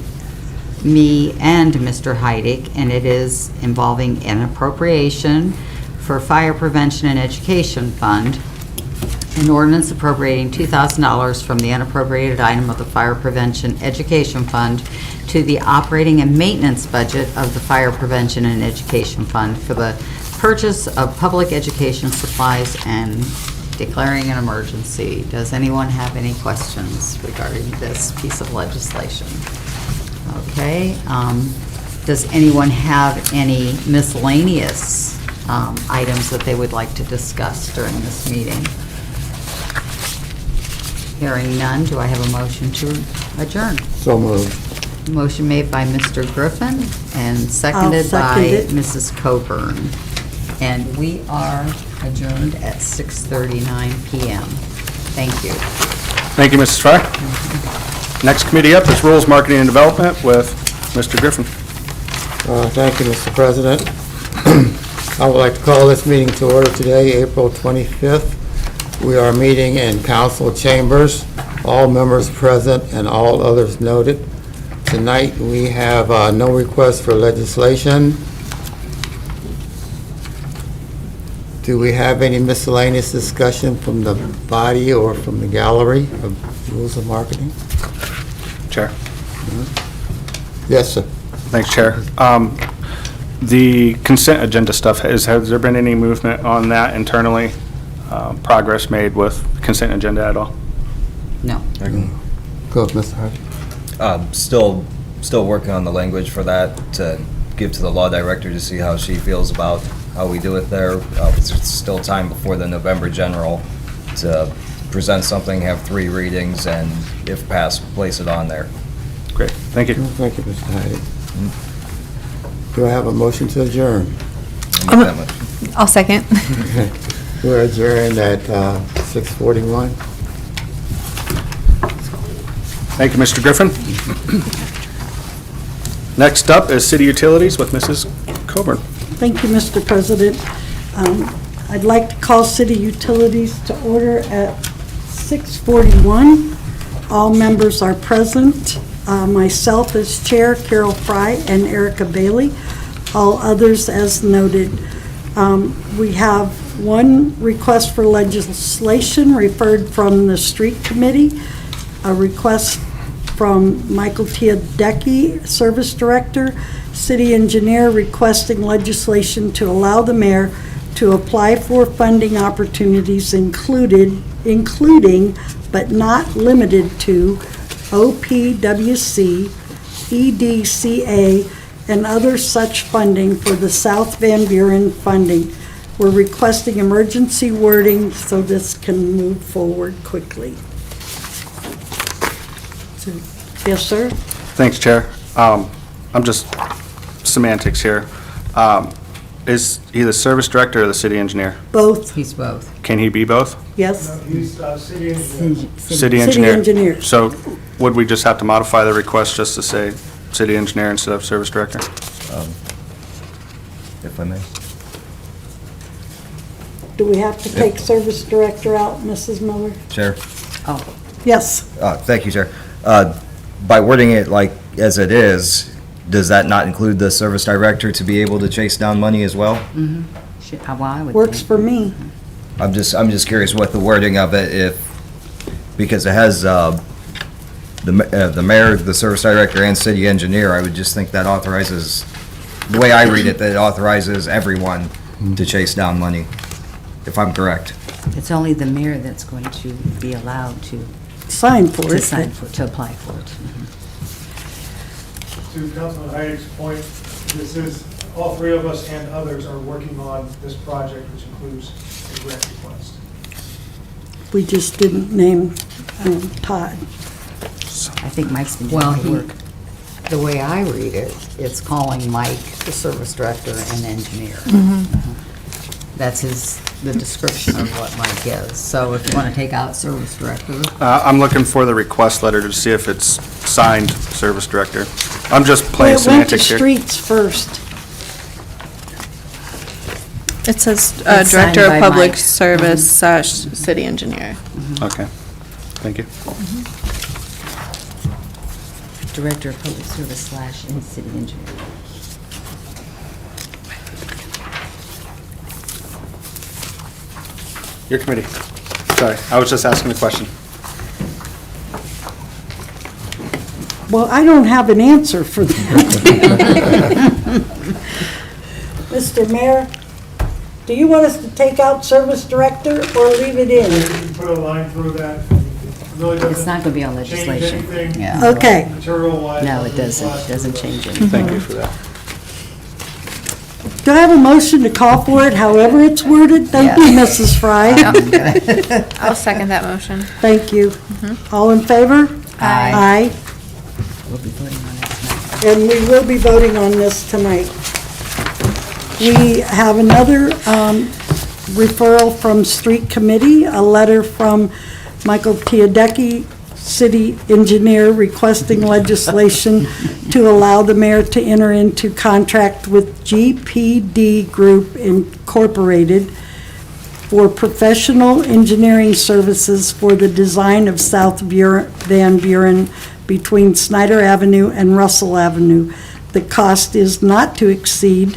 me and Mr. Heidick, and it is involving an appropriation for Fire Prevention and Education Fund, an ordinance appropriating $2,000 from the unappropriated item of the Fire Prevention Education Fund to the operating and maintenance budget of the Fire Prevention and Education Fund for the purchase of public education supplies and declaring an emergency. Does anyone have any questions regarding this piece of legislation? Okay, does anyone have any miscellaneous items that they would like to discuss during this meeting. Hearing none, do I have a motion to adjourn? So moved. Motion made by Mr. Griffin and seconded by second it. Mrs. Coburn. And we are adjourned at 6:39 PM. Thank you. Thank you, Mrs. Fry. Next committee up is Rules, Marketing, and Development with Mr. Griffin. Thank you, Mr. President. I would like to call this meeting to order today, April 25th. We are meeting in council chambers, all members present and all others noted. Tonight, we have no request for legislation. Do we have any miscellaneous discussion from the body or from the gallery of Rules of Marketing? Chair. Yes, sir. Thanks, Chair. The consent agenda stuff, has there been any movement on that internally? Progress made with consent agenda at all? No. Go, Mr. Hardy. Still working on the language for that to give to the law director to see how she feels about how we do it there. There's still time before the November general to present something, have 3 readings, and if passed, place it on there. Great, thank you. Thank you, Mr. Hardy. Do I have a motion to adjourn? I'll second. We're adjourned at 6:41. Thank you, Mr. Griffin. Next up is City Utilities with Mrs. Coburn. Thank you, Mr. President. I'd like to call City Utilities to order at 6:41. All members are present. Myself as Chair, Carol Fry, and Erica Bailey. All others as noted. We have one request for legislation referred from the Street Committee, a request from Michael Teodecki, Service Director, City Engineer requesting legislation to allow the mayor to apply for funding opportunities including but not limited to OPWC, EDCA, and other such funding for the South Van Buren funding. We're requesting emergency wording so this can move forward quickly. Yes, sir? Thanks, Chair. I'm just semantics here. Is he the service director or the city engineer? Both. He's both. Can he be both? Yes? No, he's city engineer. City engineer. engineer. So would we just have to modify the request just to say city engineer instead of service director? If I may. Do we have to take service director out, Mrs. Miller? Chair. Oh, Yes. Thank you, Chair. By wording it like as it is, does that not include the service director to be able to chase down money as well? well, I would Works think. for me. I'm just curious what the wording of it, because it has the mayor, the service director, and city engineer. I would just think that authorizes, the way I read it, that it authorizes everyone to chase down money, if I'm correct. It's only the mayor that's going to be allowed to Sign for it. to apply for it. To Councilman Heidig's point, this is, all 3 of us and others are working on this project, which includes a grant request. We just didn't name Todd. I think Mike's been Well, doing the work. the way I read it, it's calling Mike the service director and engineer. That's the description of what Mike is. So if you want to take out service director, I'm looking for the request letter to see if it's signed service director. I'm just playing Well, it went to semantics here. streets first. It says It's Director signed of by Public Mike. Service / City Engineer. Okay, thank you. Director of Public Service / and city engineer. Your committee. Sorry, I was just asking a question. Well, I don't have an answer for that. Mr. Mayor, do you want us to take out service director or leave it You in? can put a line through that. It really It's not doesn't going to be on change legislation. anything. Yeah. Okay. Material-wise. No, it doesn't. It doesn't change anything. Thank you for that. Do I have a motion to call for it, however it's worded? Thank you, Mrs. Fry. I'll second that motion. Thank you. All in favor? Aye. Aye. And we will be voting on this tonight. We have another referral from Street Committee, a letter from Michael Teodecki, City Engineer, requesting legislation to allow the mayor to enter into contract with GPD Group Incorporated for professional engineering services for the design of South Van Buren between Snyder Avenue and Russell Avenue. The cost is not to exceed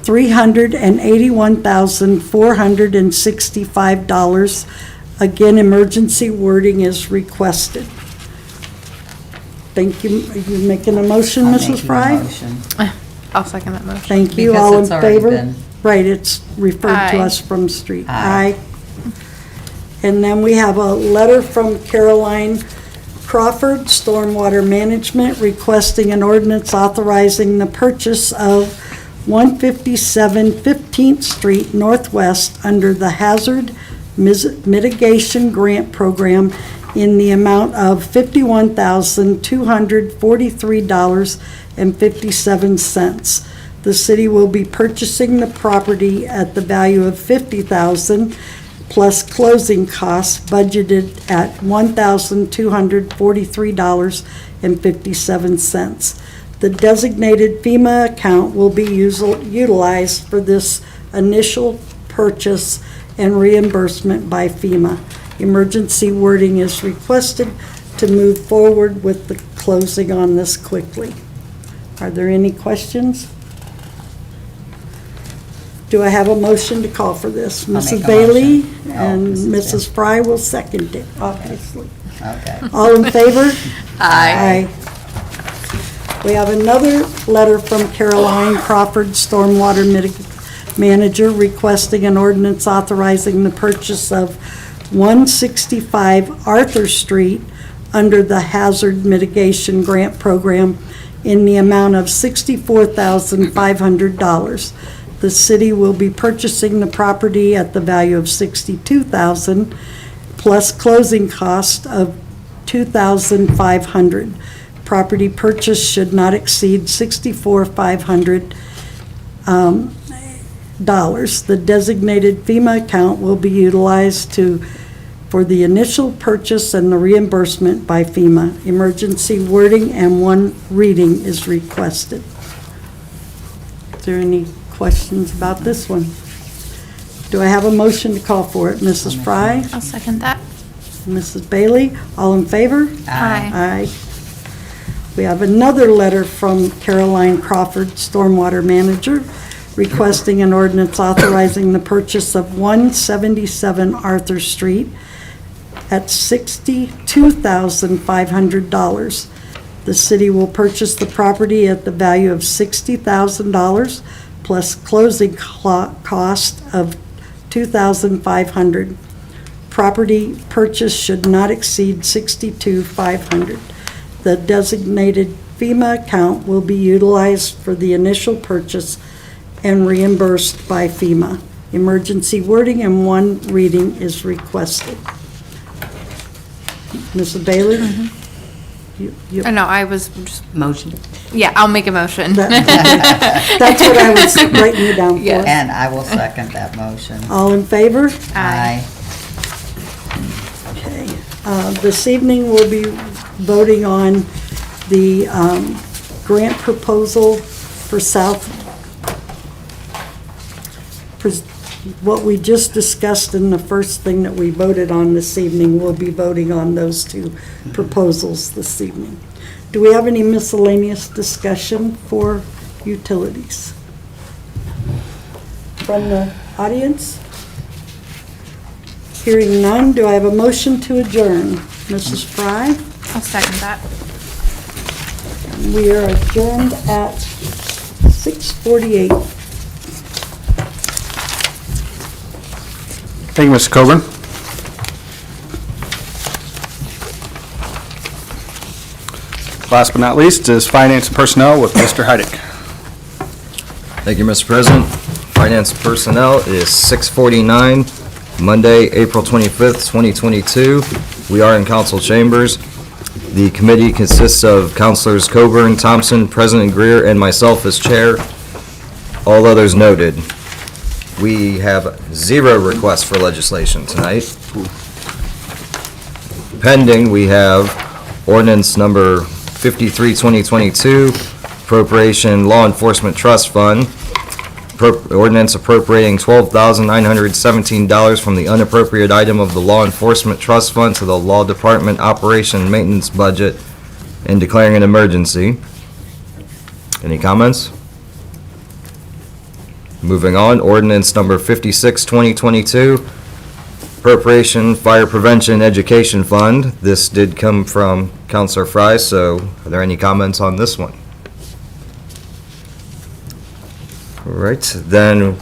$381,465. Again, emergency wording is requested. Thank you. Are you making a motion, I'll Mrs. make the Fry? motion. I'll second that motion. Thank you. Because All in it's already favor? been- Right, it's referred to Aye. us from Street. Aye. And then we have a letter from Caroline Crawford, Stormwater Management, requesting an ordinance authorizing the purchase of 157 15th Street Northwest under the Hazard Mitigation Grant Program in the amount of $51,243.57. The city will be purchasing the property at the value of $50,000 plus closing costs budgeted at $1,243.57. The designated FEMA account will be utilized for this initial purchase and reimbursement by FEMA. Emergency wording is requested to move forward with the closing on this quickly. Are there any questions? Do I have a motion to call for this? I'll Mrs. make a Bailey motion. and Mrs. Mrs. Fry will second it, obviously. Okay. All in favor? Aye. We have another letter from Caroline Crawford, Stormwater Manager, requesting an ordinance authorizing the purchase of 165 Arthur Street under the Hazard Mitigation Grant Program in the amount of $64,500. The city will be purchasing the property at the value of $62,000 plus closing cost of $2,500. Property purchase should not exceed $64,500. The designated FEMA account will be utilized for the initial purchase and the reimbursement by FEMA. Emergency wording and one reading is requested. Is there any questions about this one? Do I have a motion to call for it? Mrs. Fry? I'll second that. Mrs. Bailey? All in favor? Aye. Aye. We have another letter from Caroline Crawford, Stormwater Manager, requesting an ordinance authorizing the purchase of 177 Arthur Street at $62,500. The city will purchase the property at the value of $60,000 plus closing cost of $2,500. Property purchase should not exceed $62,500. The designated FEMA account will be utilized for the initial purchase and reimbursed by FEMA. Emergency wording and one reading is requested. Mrs. Bailey? No, I was just, Motion. yeah, I'll make a motion. That's what I was writing you down for. And I will second that motion. All in favor? Aye. Okay. This evening, we'll be voting on the grant proposal for what we just discussed in the first thing that we voted on this evening. We'll be voting on those two proposals this evening. Do we have any miscellaneous discussion for utilities? From the audience? Hearing none, do I have a motion to adjourn? Mrs. Fry? I'll second that. We are adjourned at 6:48. Thank you, Mr. Coburn. Last but not least is Finance and Personnel with Mr. Heidick. Thank you, Mr. President. Finance Personnel is 6:49, Monday, April 25th, 2022. We are in council chambers. The committee consists of Councilors Coburn, Thompson, President Greer, and myself as chair. All others noted. We have 0 requests for legislation tonight. Pending, we have ordinance number 53, 2022, Appropriation Law Enforcement Trust Fund, ordinance appropriating $12,917 from the unappropriated item of the Law Enforcement Trust Fund to the Law Department Operation and Maintenance Budget and declaring an emergency. Any comments? Moving on, ordinance number 56, 2022, Appropriation Fire Prevention Education Fund. This did come from Councilor Fry, so are there any comments on this one? All right, then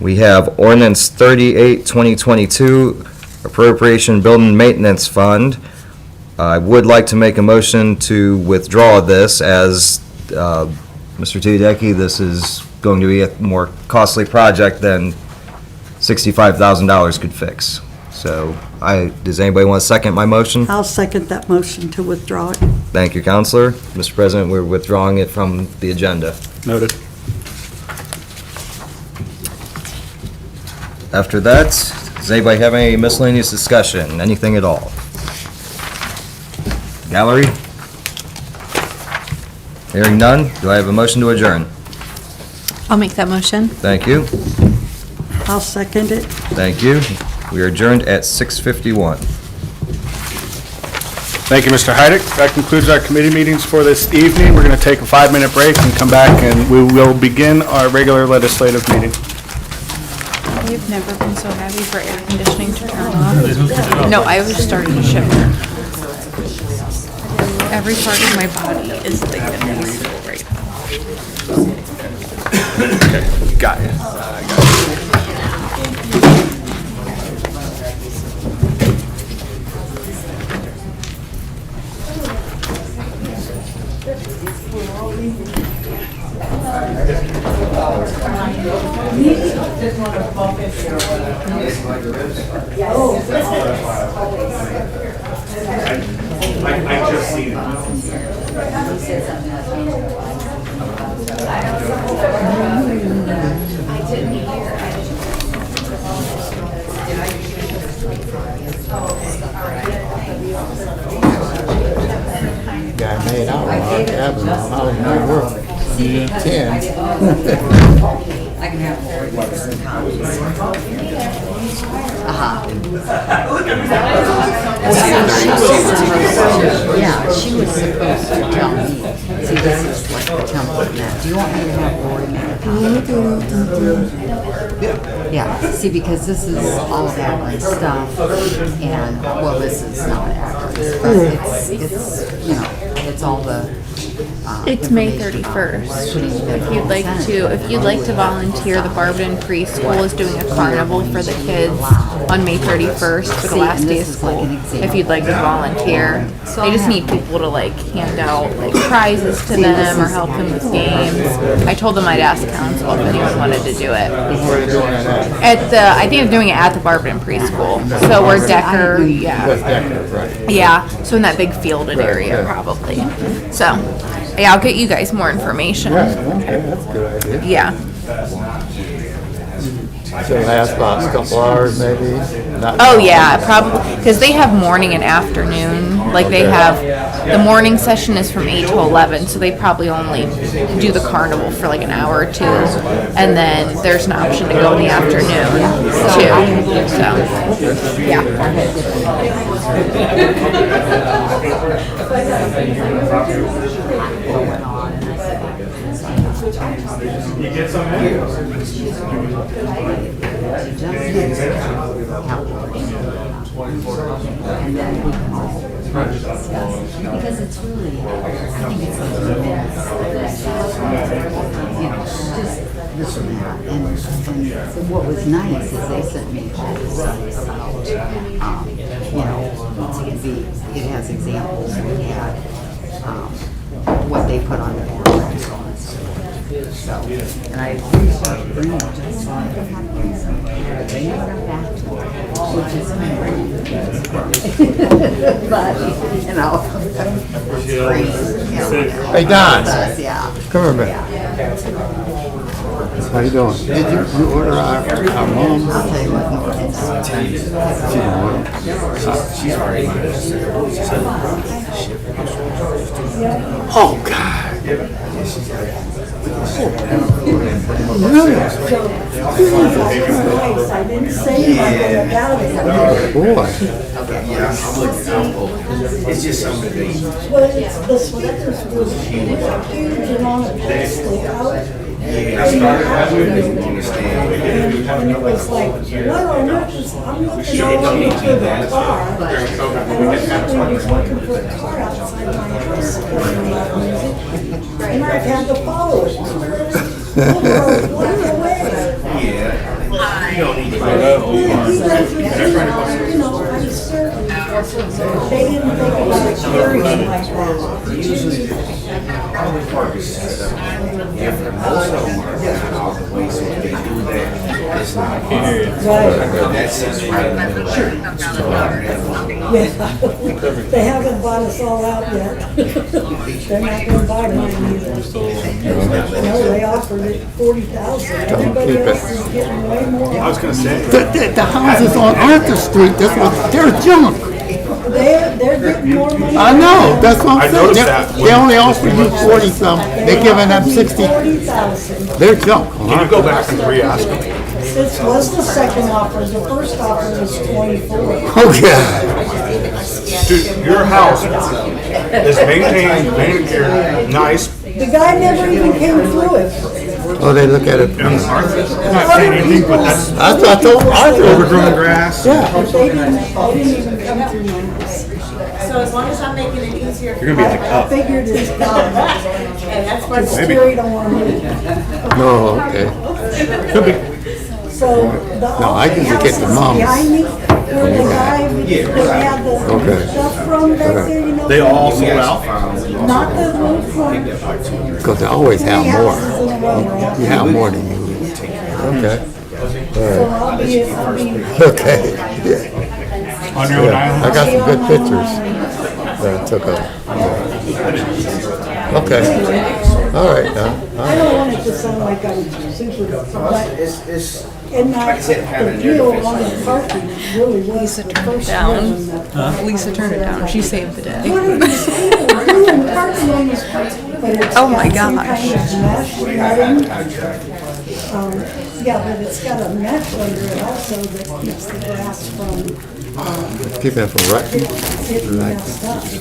we have ordinance 38, 2022, Appropriation Building Maintenance Fund. I would like to make a motion to withdraw this as, Mr. Tedeki, this is going to be a more costly project than $65,000 could fix. So does anybody want to second my motion? I'll second that motion to withdraw it. Thank you, Counselor. Mr. President, we're withdrawing it from the agenda. Noted. After that, does anybody have any miscellaneous discussion, anything at all? Gallery? Hearing none, do I have a motion to adjourn? I'll make that motion. Thank you. I'll second it. Thank you. We are adjourned at 6:51. Thank you, Mr. Heidick. That concludes our committee meetings for this evening. We're going to take a 5-minute break and come back, and we will begin our regular legislative meeting. I've never been so happy for air conditioning to turn off. No, I was starting to shiver. Every part of my body is thinking these right now. Okay, got it. I just seen it. Guy made out of our cabin, I don't know where. 10. I can have more than copies. Yeah, she was supposed to tell me. See, this is like the template now. Do you want me to have Lori make a copy? Yeah, see, because this is all Akron stuff, and, well, this is not Akron, but it's, you know, it's all the, It's May 31st. If you'd like to volunteer, the Barberton Preschool is doing a carnival for the kids on May 31st for the last day of school. If you'd like to volunteer, they just need people to like hand out like prizes to them or help them with games. I told them I'd ask council if anyone wanted to do it. I think I'm doing it at the Barberton Preschool. So we're Decker, yeah, so in that big fielded area probably. So. Yeah, I'll get you guys more information. Okay, that's a good idea. Yeah. So it lasts about a couple hours maybe? Oh, yeah, probably, because they have morning and afternoon. Like, they have, the morning session is from 8 to 11, so they probably only do the carnival for like an hour or two. And then there's an option to go in the afternoon, too. So, yeah. You get some because it's really, I think it's like and what was nice is they sent me all this about, you know, it has examples, we had, what they put on the board. So, and I bring it just so I can have things. Bring it back to me, which is but, you know, it's great. Hey, Don. Yeah. Come here a minute. How you doing? Did you order our mom? I'll tell you what. Oh, God. Really? I didn't say anything about it. Boy. It's just some of the things. Well, it's, the stickers was huge and on a plastic out. And it was like, what on earth is, I'm looking all over for the car. And I was looking for a car outside my house. And I've had to follow it. Walk away. You don't need to go you know, I'm certain they didn't think about it carrying like that. Usually, all the park is set up different. Most of them are all the way, so if they do that, it's not hard. That's just right in the middle of Yeah, they haven't bought us all out yet. They're not gonna buy mine either. No, they offered it 40,000. Everybody else is getting way more. I was gonna say. The houses on Arthur Street, they're junk. They're getting more money. I know, that's what I'm saying. noticed that They only offer you 40-some, they're giving them 60. 40,000. They're junk. Can you go back and re-ask them? This was the second offer. The first offer was 24. Oh, yeah. Dude, your house is maintained, manicured, nice. The guy never even came through it. Oh, they look at it. I'm not saying anything, but that's I told Arthur. overgrown grass. Yeah. But they didn't even come through my house. So as long as I'm making it easier. You're gonna be in the I cup. figured it's gone. And that's why. Because Terry don't want me. No, okay. So the No, I usually get the house moms. behind me, where the guy that had the Okay. stuff from back there, you know. They all sold out. Not the roof one. Because they always have Three more. houses in a row were all- You have more than you lose. Okay. So I'll be. Okay. On your own Yeah, I island? got some good pictures that I took of. Okay. All right, Don. I don't want it to sound like I'm super, but, and not, the deal on the parking really was the first down. one. Lisa turned it down. She saved the day. What are these people doing parking on this place? But it's Oh my got some gosh. kind of mesh netting. Yeah, but it's got a mesh under it also that keeps the grass from, Keep it from rutting. getting messed up. They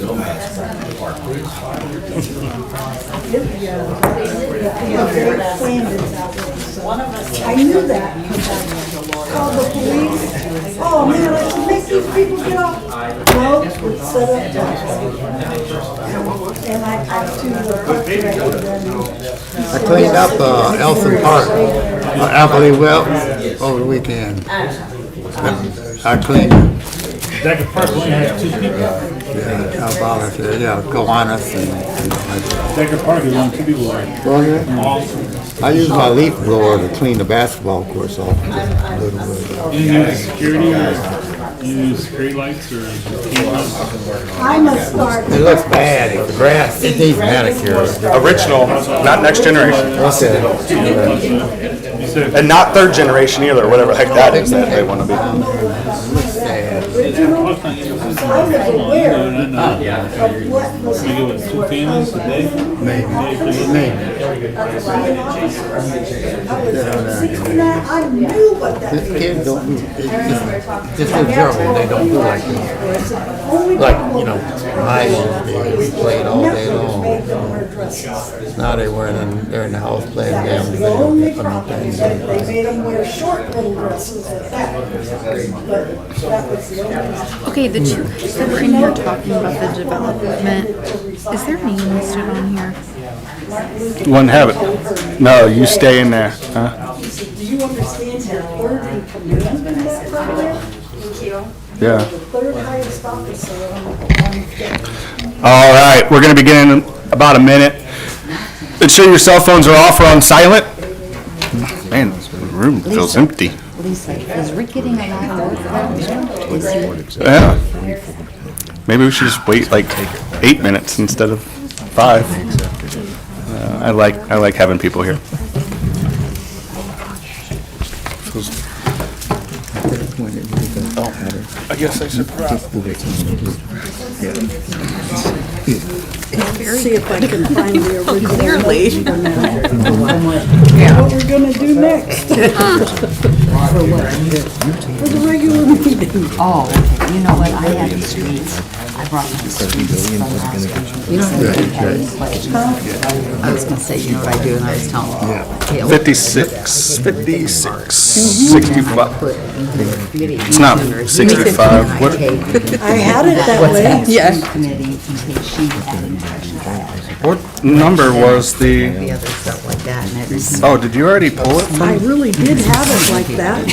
planned it that way, so. I knew that. Called the police. Oh, man, I said, make these people get off. No, it's set up that way. And I talked to the park director I cleaned up Elson Park, Appley Well, over the weekend. I cleaned it. Decker Park only has 2 people. Yeah, I volunteered, yeah, Kiwanis and, Decker Park is only 2 people there. Oh, yeah? I use my leaf blower to clean the basketball course off. You use security, or you use street lights, or cameras? I must start. It looks bad, the grass, it needs manicure. Original, not next generation. Okay. And not third generation either, whatever the heck that is that they want to be. Original, so I was aware of what was We go with 2 families a day? Maybe. I knew what that This was. kid don't do, just in general, they don't do like that. Like, you know, my old days, we played all day long. Now they're in the house playing That was games. the only problem, they made them wear short little dresses at that. But that was the only. Okay, the 2 guys that were in here talking about the development, is their name listed on here? Wouldn't have it. No, you stay in there. Huh? Do you understand your third in command in that program? Yeah. The third highest officer on All right, we're going to begin in about a minute. ensure your cell phones are off or on silent. Man, the room feels empty. Lisa, is Rick getting a lot of work around there? Is he? Yeah. Maybe we should just wait like 8 minutes instead of 5. I like having people here. I guess I should See if I can find the original. Clearly. What we're gonna do next. For what? For the regular meeting. Oh, okay. You know what? I had the streets. I brought my streets from last week. You know what I was gonna say, you know what I do, and I was telling them. 56, 56, 65. It's not 65. What? I had it that way. Yeah. What number was The the? other stuff like that and everything. Oh, did you already pull it I from? really did have it like that.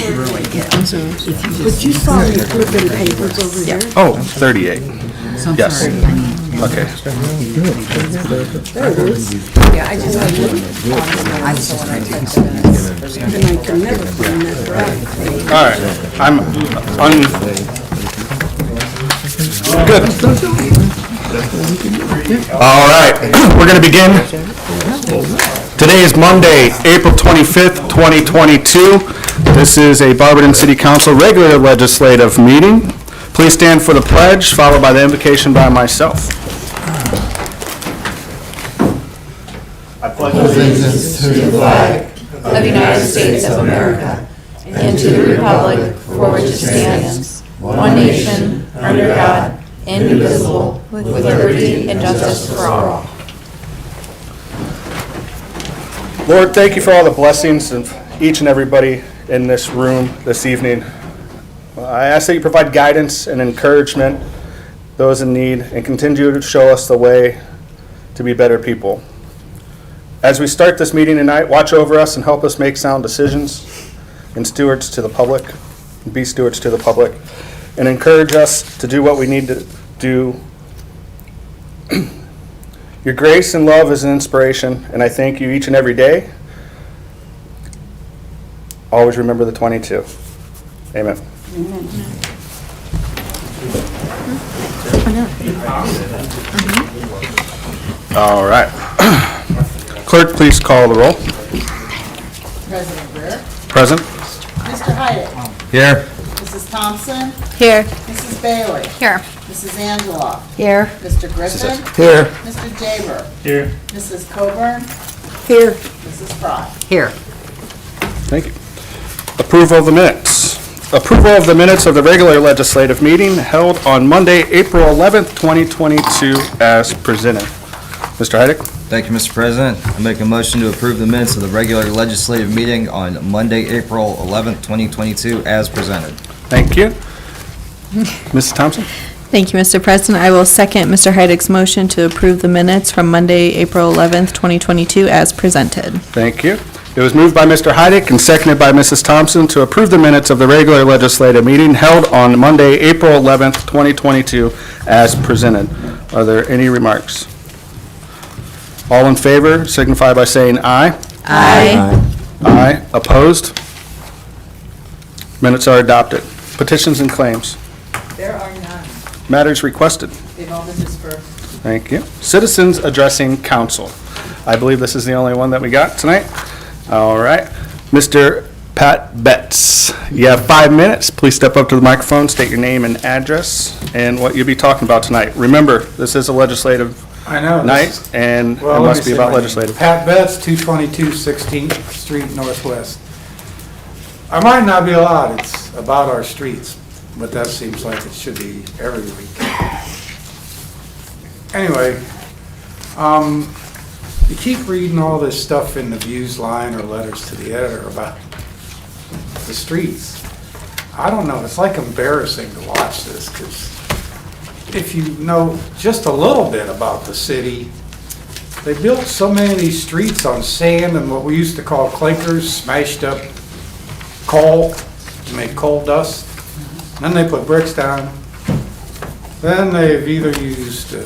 But you saw me flipping papers over here. Oh, 38. So I'm Yes. sorry, I need. Okay. There it is. I was just trying to think something. And I can never find that right. All right. I'm good. All right. We're going to begin. Today is Monday, April 25th, 2022. This is a Barberton City Council regular legislative meeting. Please stand for the pledge, followed by the invocation by myself. I pledge allegiance to the flag of the United States of America and to the republic for which it stands, one nation, under God, indivisible, with liberty and justice for all. Lord, thank you for all the blessings of each and everybody in this room this evening. I ask that you provide guidance and encouragement those in need and continue to show us the way to be better people. As we start this meeting tonight, watch over us and help us make sound decisions and stewards to the public, be stewards to the public, and encourage us to do what we need to do. Your grace and love is an inspiration, and I thank you each and every day. Always remember the 22. Amen. All right. Clerk, please call the roll. President Greer. Present. Mr. Heidick. Here. Mrs. Thompson. Here. Mrs. Bailey. Here. Mrs. Angela. Here. Mr. Griffin. Here. Mr. Jaber. Here. Mrs. Coburn. Here. Mrs. Fry. Here. Thank you. Approval of the minutes. Approval of the minutes of the regular legislative meeting held on Monday, April 11th, 2022, as presented. Mr. Heidick? Thank you, Mr. President. I make a motion to approve the minutes of the regular legislative meeting on Monday, April 11th, 2022, as presented. Thank you. Mrs. Thompson? Thank you, Mr. President. I will second Mr. Heidick's motion to approve the minutes from Monday, April 11th, 2022, as presented. Thank you. It was moved by Mr. Heidick and seconded by Mrs. Thompson to approve the minutes of the regular legislative meeting held on Monday, April 11th, 2022, as presented. Are there any remarks? All in favor signify by saying aye. Aye. Aye. Opposed? Minutes are adopted. Petitions and claims. There are none. Matters requested. They've all been dispersed. Thank you. Citizens addressing council. I believe this is the only one that we got tonight. All right. Mr. Pat Betts, you have 5 minutes. Please step up to the microphone, state your name and address, and what you'll be talking about tonight. Remember, this is a legislative I know. night, and it Well, let must me be say about my name. legislative. Pat Betts, 222 16th Street Northwest. I might not be allowed, it's about our streets, but that seems like it should be every week. Anyway, you keep reading all this stuff in the Views line or letters to the editor about the streets. I don't know, it's like embarrassing to watch this, because if you know just a little bit about the city, they built so many of these streets on sand and what we used to call clinkers, smashed up coal to make coal dust. Then they put bricks down. Then they've either used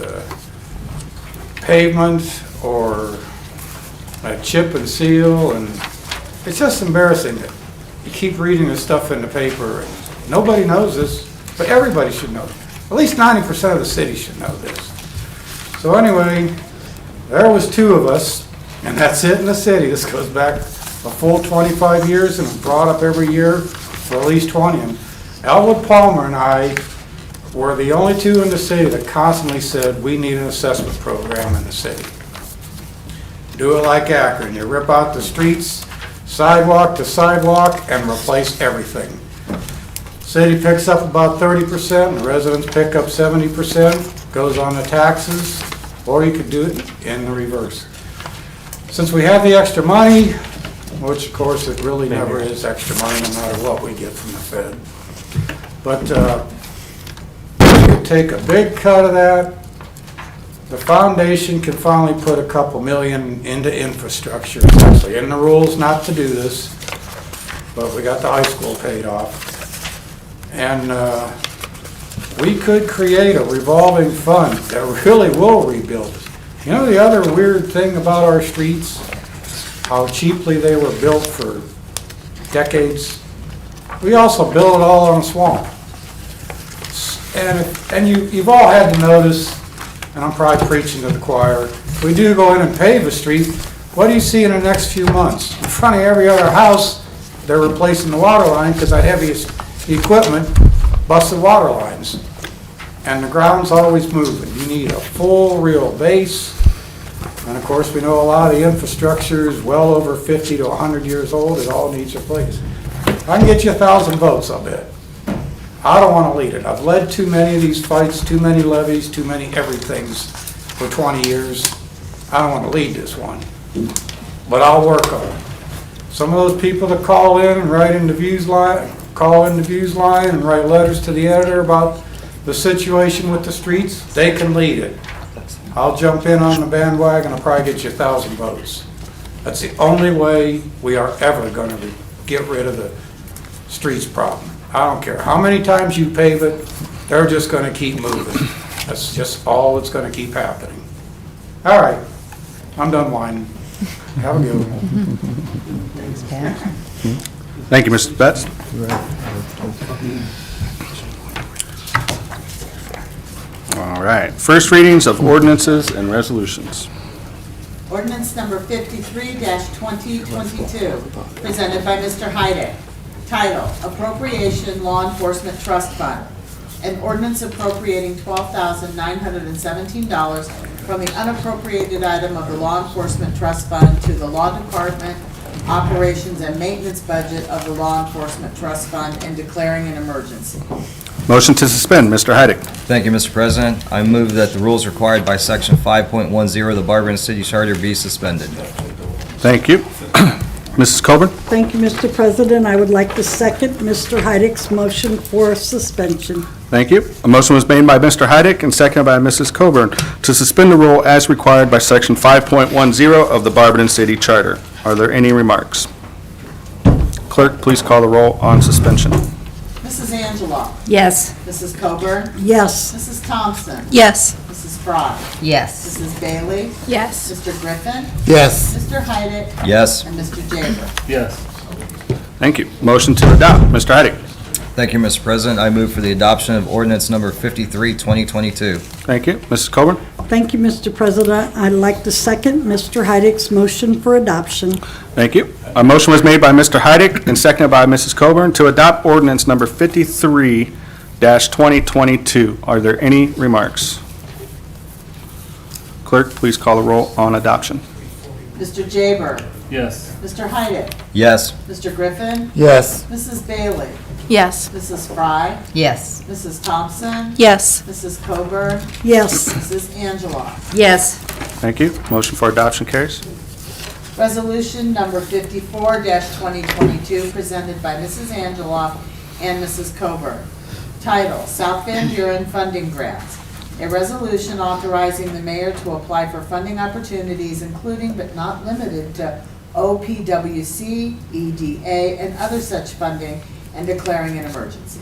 pavement or chip and seal, and it's just embarrassing that you keep reading this stuff in the paper, and nobody knows this, but everybody should know. At least 90% of the city should know this. So anyway, there was 2 of us, and that's it in the city. This goes back a full 25 years and was brought up every year for at least 20. And Elwood Palmer and I were the only 2 in the city that constantly said, we need an assessment program in the city. Do it like Akron. You rip out the streets, sidewalk to sidewalk, and replace everything. City picks up about 30%, and the residents pick up 70%, goes on the taxes, or you could do it in the reverse. Since we have the extra money, which of course it really never is extra money no matter what we get from the Fed, but we could take a big cut of that. The foundation can finally put a couple million into infrastructure. It's actually in the rules not to do this, but we got the high school paid off. And we could create a revolving fund that really will rebuild it. You know the other weird thing about our streets? How cheaply they were built for decades. We also built it all on a swamp. And you've all had to notice, and I'm probably preaching to the choir, if we do go in and pave a street, what do you see in the next few months? In front of every other house, they're replacing the water line because that heavy equipment busted water lines. And the ground's always moving. You need a full, real base. And of course, we know a lot of the infrastructure is well over 50 to 100 years old. It all needs replaced. I can get you 1,000 votes, I'll bet. I don't want to lead it. I've led too many of these fights, too many levies, too many everythings for 20 years. I don't want to lead this one. But I'll work on it. Some of those people that call in and write in the views line, and write letters to the editor about the situation with the streets, they can lead it. I'll jump in on the bandwagon, I'll probably get you 1,000 votes. That's the only way we are ever going to get rid of the streets problem. I don't care how many times you pave it, they're just going to keep moving. That's just all that's going to keep happening. All right, I'm done whining. Have a good one. Thanks, Pat. Thank you, Mr. Betts. All right, first readings of ordinances and resolutions. Ordinance number 53-2022, presented by Mr. Heidick. Title, Appropriation Law Enforcement Trust Fund. An ordinance appropriating $12,917 from the unappropriated item of the Law Enforcement Trust Fund to the Law Department Operations and Maintenance budget of the Law Enforcement Trust Fund and declaring an emergency. Motion to suspend, Mr. Heidick. Thank you, Mr. President. I move that the rules required by Section 5.10 of the Barberton City Charter be suspended. Thank you. Mrs. Coburn? Thank you, Mr. President. I would like to second Mr. Heidick's motion for suspension. Thank you. A motion was made by Mr. Heidick and seconded by Mrs. Coburn to suspend the rule as required by Section 5.10 of the Barberton City Charter. Are there any remarks? Clerk, please call the roll on suspension. Mrs. Angela? Yes. Mrs. Coburn? Yes. Mrs. Thompson? Yes. Mrs. Fry? Yes. Mrs. Bailey? Yes. Mr. Griffin? Yes. Mr. Heidick? Yes. And Mr. Jaber? Yes. Thank you. Motion to adopt, Mr. Heidick. Thank you, Mr. President. I move for the adoption of ordinance number 53, 2022. Thank you. Mrs. Coburn? Thank you, Mr. President. I'd like to second Mr. Heidick's motion for adoption. Thank you. A motion was made by Mr. Heidick and seconded by Mrs. Coburn to adopt ordinance number 53-2022. Are there any remarks? Clerk, please call the roll on adoption. Mr. Jaber? Yes. Mr. Heidick? Yes. Mr. Griffin? Yes. Mrs. Bailey? Yes. Mrs. Fry? Yes. Mrs. Thompson? Yes. Mrs. Coburn? Yes. Mrs. Angela? Yes. Thank you. Motion for adoption carries. Resolution number 54-2022, presented by Mrs. Angela and Mrs. Coburn. Title, South Van Buren Funding Grants. A resolution authorizing the mayor to apply for funding opportunities, including but not limited to OPWC, EDA, and other such funding, and declaring an emergency.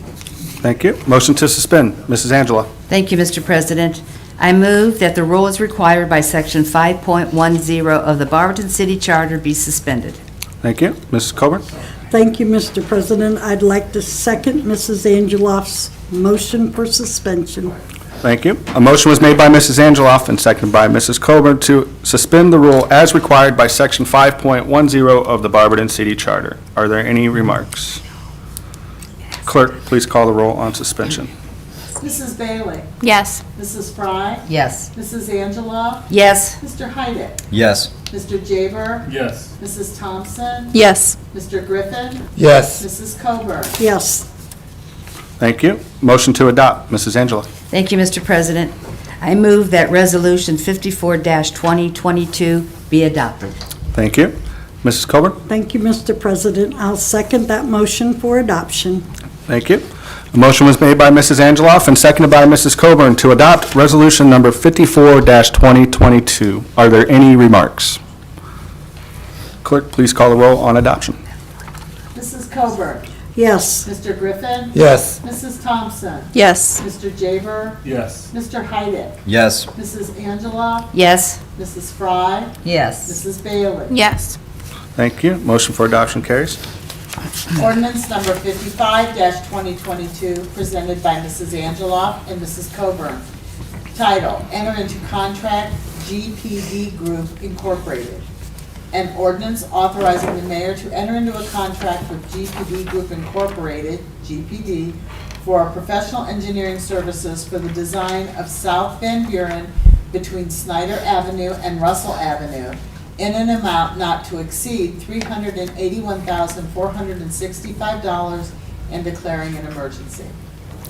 Thank you. Motion to suspend, Mrs. Angela. Thank you, Mr. President. I move that the rule as required by Section 5.10 of the Barberton City Charter be suspended. Thank you. Mrs. Coburn? Thank you, Mr. President. I'd like to second Mrs. Angeloff's motion for suspension. Thank you. A motion was made by Mrs. Angeloff and seconded by Mrs. Coburn to suspend the rule as required by Section 5.10 of the Barberton City Charter. Are there any remarks? Clerk, please call the roll on suspension. Mrs. Bailey? Yes. Mrs. Fry? Yes. Mrs. Angeloff? Yes. Mr. Heidick? Yes. Mr. Jaber? Yes. Mrs. Thompson? Yes. Mr. Griffin? Yes. Mrs. Coburn? Yes. Thank you. Motion to adopt. Mrs. Angeloff? Thank you, Mr. President. I move that Resolution 54-2022 be adopted. Thank you. Mrs. Coburn? Thank you, Mr. President. I'll second that motion for adoption. Thank you. A motion was made by Mrs. Angeloff and seconded by Mrs. Coburn to adopt Resolution Number 54-2022. Are there any remarks? Clerk, please call the roll on adoption. Mrs. Coburn? Yes. Mr. Griffin? Yes. Mrs. Thompson? Yes. Mr. Jaber? Yes. Mr. Heidick? Yes. Mrs. Angeloff? Yes. Mrs. Fry? Yes. Mrs. Bailey? Yes. Thank you. Motion for adoption carries. Ordinance number 55-2022, presented by Mrs. Angeloff and Mrs. Coburn. Title, Enter into Contract GPD Group Incorporated. An ordinance authorizing the mayor to enter into a contract with GPD Group Incorporated, GPD, for professional engineering services for the design of South Van Buren between Snyder Avenue and Russell Avenue in an amount not to exceed $381,465 and declaring an emergency.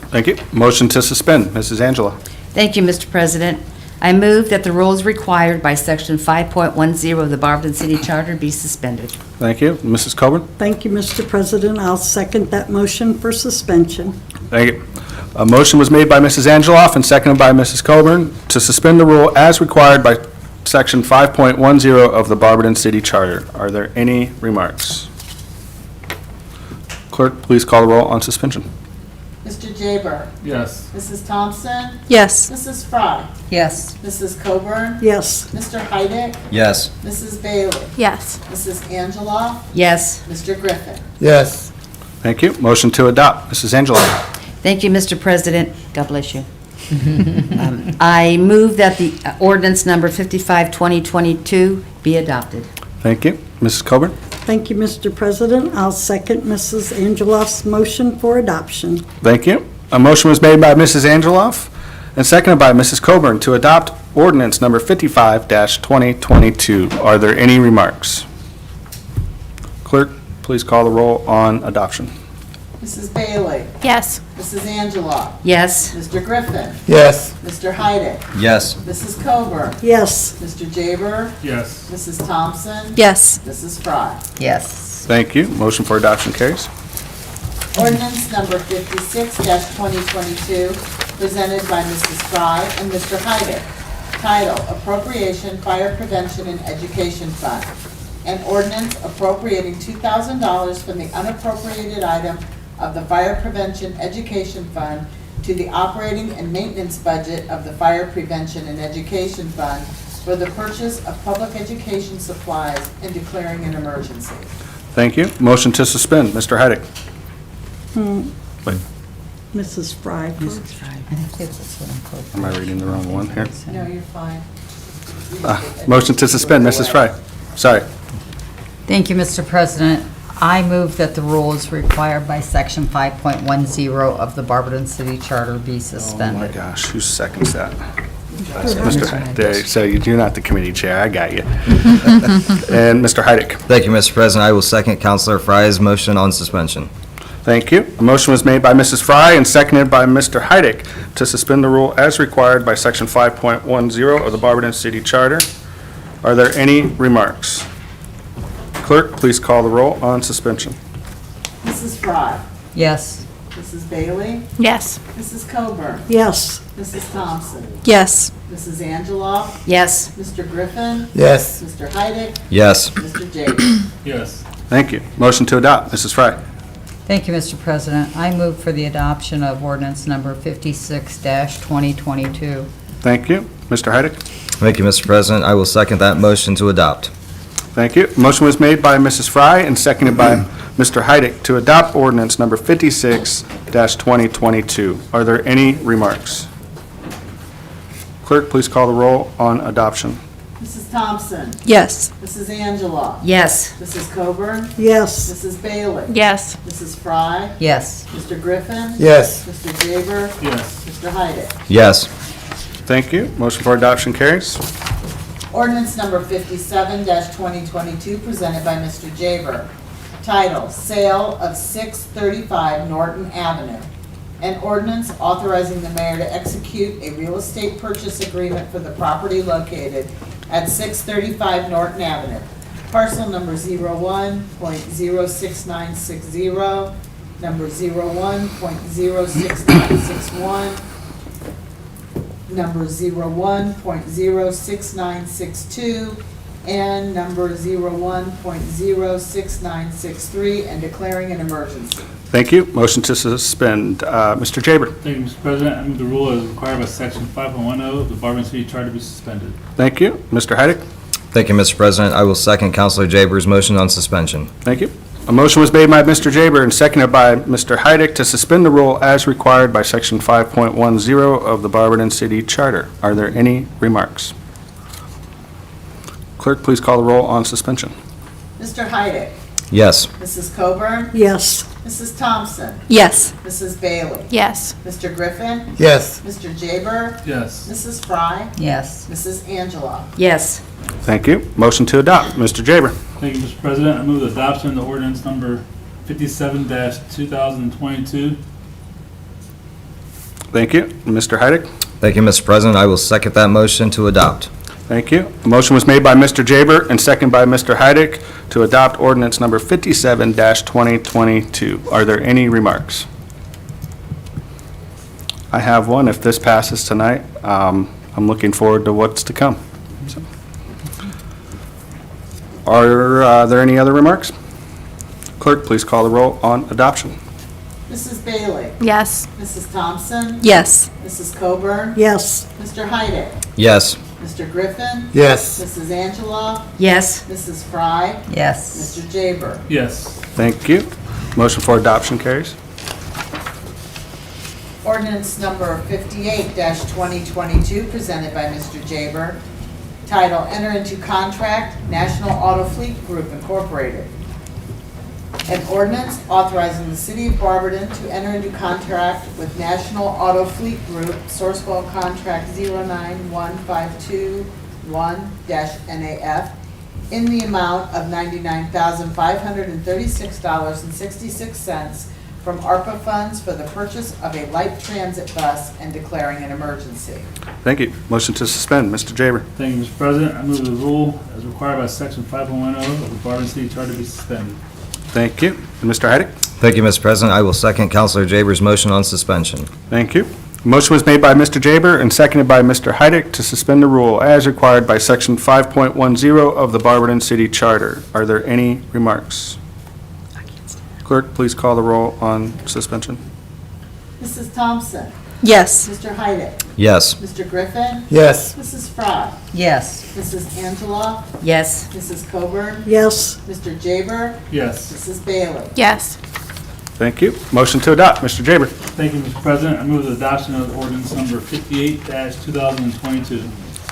Thank you. Motion to suspend. Mrs. Angela? Thank you, Mr. President. I move that the rules required by Section 5.10 of the Barberton City Charter be suspended. Thank you. Mrs. Coburn? Thank you, Mr. President. I'll second that motion for suspension. Thank you. A motion was made by Mrs. Angeloff and seconded by Mrs. Coburn to suspend the rule as required by Section 5.10 of the Barberton City Charter. Are there any remarks? Clerk, please call the roll on suspension. Mr. Jaber? Yes. Mrs. Thompson? Yes. Mrs. Fry? Yes. Mrs. Coburn? Yes. Mr. Heidick? Yes. Mrs. Bailey? Yes. Mrs. Angeloff? Yes. Mr. Griffin? Yes. Thank you. Motion to adopt. Mrs. Angela? Thank you, Mr. President. God bless you. I move that the ordinance number 55-2022 be adopted. Thank you. Mrs. Coburn? Thank you, Mr. President. I'll second Mrs. Angeloff's motion for adoption. Thank you. A motion was made by Mrs. Angeloff and seconded by Mrs. Coburn to adopt ordinance number 55-2022. Are there any remarks? Clerk, please call the roll on adoption. Mrs. Bailey? Yes. Mrs. Angeloff? Yes. Mr. Griffin? Yes. Mr. Heidick? Yes. Mrs. Coburn? Yes. Mr. Jaber? Yes. Mrs. Thompson? Yes. Mrs. Fry? Yes. Thank you. Motion for adoption carries. Ordinance number 56-2022, presented by Mrs. Fry and Mr. Heidick. Title, Appropriation, Fire Prevention and Education Fund. An ordinance appropriating $2,000 from the unappropriated item of the Fire Prevention Education Fund to the operating and maintenance budget of the Fire Prevention and Education Fund for the purchase of public education supplies and declaring an emergency. Thank you. Motion to suspend. Mr. Heidick? Wait, Mrs. Fry. I think that's what I'm quoting. am I reading the wrong one here? No, you're fine. Motion to suspend. Mrs. Fry? Sorry. Thank you, Mr. President. I move that the rules required by Section 5.10 of the Barberton City Charter be Oh, my suspended. gosh. Who seconds that? Mr. Heidick. So you're not the committee chair. I got you. And Mr. Heidick? Thank you, Mr. President. I will second Councilor Fry's motion on suspension. Thank you. A motion was made by Mrs. Fry and seconded by Mr. Heidick to suspend the rule as required by Section 5.10 of the Barberton City Charter. Are there any remarks? Clerk, please call the roll on suspension. Mrs. Fry? Yes. Mrs. Bailey? Yes. Mrs. Coburn? Yes. Mrs. Thompson? Yes. Mrs. Angeloff? Yes. Mr. Griffin? Yes. Mr. Heidick? Yes. Mr. Jaber? Yes. Thank you. Motion to adopt. Mrs. Fry? Thank you, Mr. President. I move for the adoption of ordinance number 56-2022. Thank you. Mr. Heidick? Thank you, Mr. President. I will second that motion to adopt. Thank you. Motion was made by Mrs. Fry and seconded by Mr. Heidick to adopt ordinance number 56-2022. Are there any remarks? Clerk, please call the roll on adoption. Mrs. Thompson? Yes. Mrs. Angela? Yes. Mrs. Coburn? Yes. Mrs. Bailey? Yes. Mrs. Fry? Yes. Mr. Griffin? Yes. Mr. Jaber? Yes. Mr. Heidick? Yes. Thank you. Motion for adoption carries. Ordinance number 57-2022, presented by Mr. Jaber. Title, Sale of 635 Norton Avenue. An ordinance authorizing the mayor to execute a real estate purchase agreement for the property located at 635 Norton Avenue. Parcel number 01.06960, number 01.06961, number 01.06962, and number 01.06963, and declaring an emergency. Thank you. Motion to suspend. Mr. Jaber. Thank you, Mr. President. I move the rule as required by section 5.10 of the Barberton City Charter be suspended. Thank you. Mr. Heidick. Thank you, Mr. President. I will second Councilor Jaber's motion on suspension. Thank you. A motion was made by Mr. Jaber and seconded by Mr. Heidick to suspend the rule as required by section 5.10 of the Barberton City Charter. Are there any remarks? Clerk, please call the roll on suspension. Mr. Heidick? Yes. Mrs. Coburn? Yes. Mrs. Thompson? Yes. Mrs. Bailey? Yes. Mr. Griffin? Yes. Mr. Jaber? Yes. Mrs. Fry? Yes. Mrs. Angela? Yes. Thank you. Motion to adopt. Mr. Jaber. Thank you, Mr. President. I move the adoption of the ordinance number 57-2022. Thank you. Mr. Heidick. Thank you, Mr. President. I will second that motion to adopt. Thank you. A motion was made by Mr. Jaber and seconded by Mr. Heidick to adopt ordinance number 57-2022. Are there any remarks? I have one. If this passes tonight, I'm looking forward to what's to come. So. Are there any other remarks? Clerk, please call the roll on adoption. Mrs. Bailey? Yes. Mrs. Thompson? Yes. Mrs. Coburn? Yes. Mr. Heidick? Yes. Mr. Griffin? Yes. Mrs. Angela? Yes. Mrs. Fry? Yes. Mr. Jaber? Yes. Thank you. Motion for adoption carries. Ordinance number 58-2022, presented by Mr. Jaber. Title, Enter into Contract, National Auto Fleet Group Incorporated. An ordinance authorizing the city of Barberton to enter into contract with National Auto Fleet Group, Sourcewell Contract 091521-NAF, in the amount of $99,536.66 from ARPA funds for the purchase of a light transit bus and declaring an emergency. Thank you. Motion to suspend. Mr. Jaber. Thank you, Mr. President. I move the rule as required by section 5.10 of the Barberton City Charter be suspended. Thank you. And Mr. Heidick? Thank you, Mr. President. I will second Councilor Jaber's motion on suspension. Thank you. A motion was made by Mr. Jaber and seconded by Mr. Heidick to suspend the rule as required by section 5.10 of the Barberton City Charter. Are there any remarks? Clerk, please call the roll on suspension. Mrs. Thompson? Yes. Mr. Heidick? Yes. Mr. Griffin? Yes. Mrs. Fry? Yes. Mrs. Angela? Yes. Mrs. Coburn? Yes. Mr. Jaber? Yes. Mrs. Bailey? Yes. Thank you. Motion to adopt. Mr. Jaber. Thank you, Mr. President. I move the adoption of ordinance number 58-2022.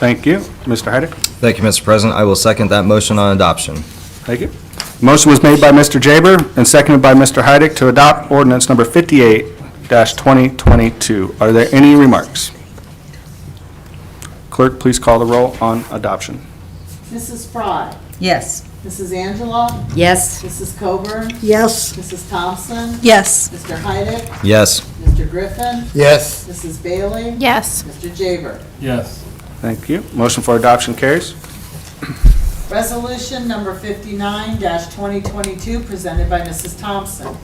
Thank you. Mr. Heidick. Thank you, Mr. President. I will second that motion on adoption. Thank you. Motion was made by Mr. Jaber and seconded by Mr. Heidick to adopt ordinance number 58-2022. Are there any remarks? Clerk, please call the roll on adoption. Mrs. Fry? Yes. Mrs. Angela? Yes. Mrs. Coburn? Yes. Mrs. Thompson? Yes. Mr. Heidick? Yes. Mr. Griffin? Yes. Mrs. Bailey? Yes. Mr. Jaber? Yes. Thank you. Motion for adoption carries. Resolution number 59-2022, presented by Mrs. Thompson.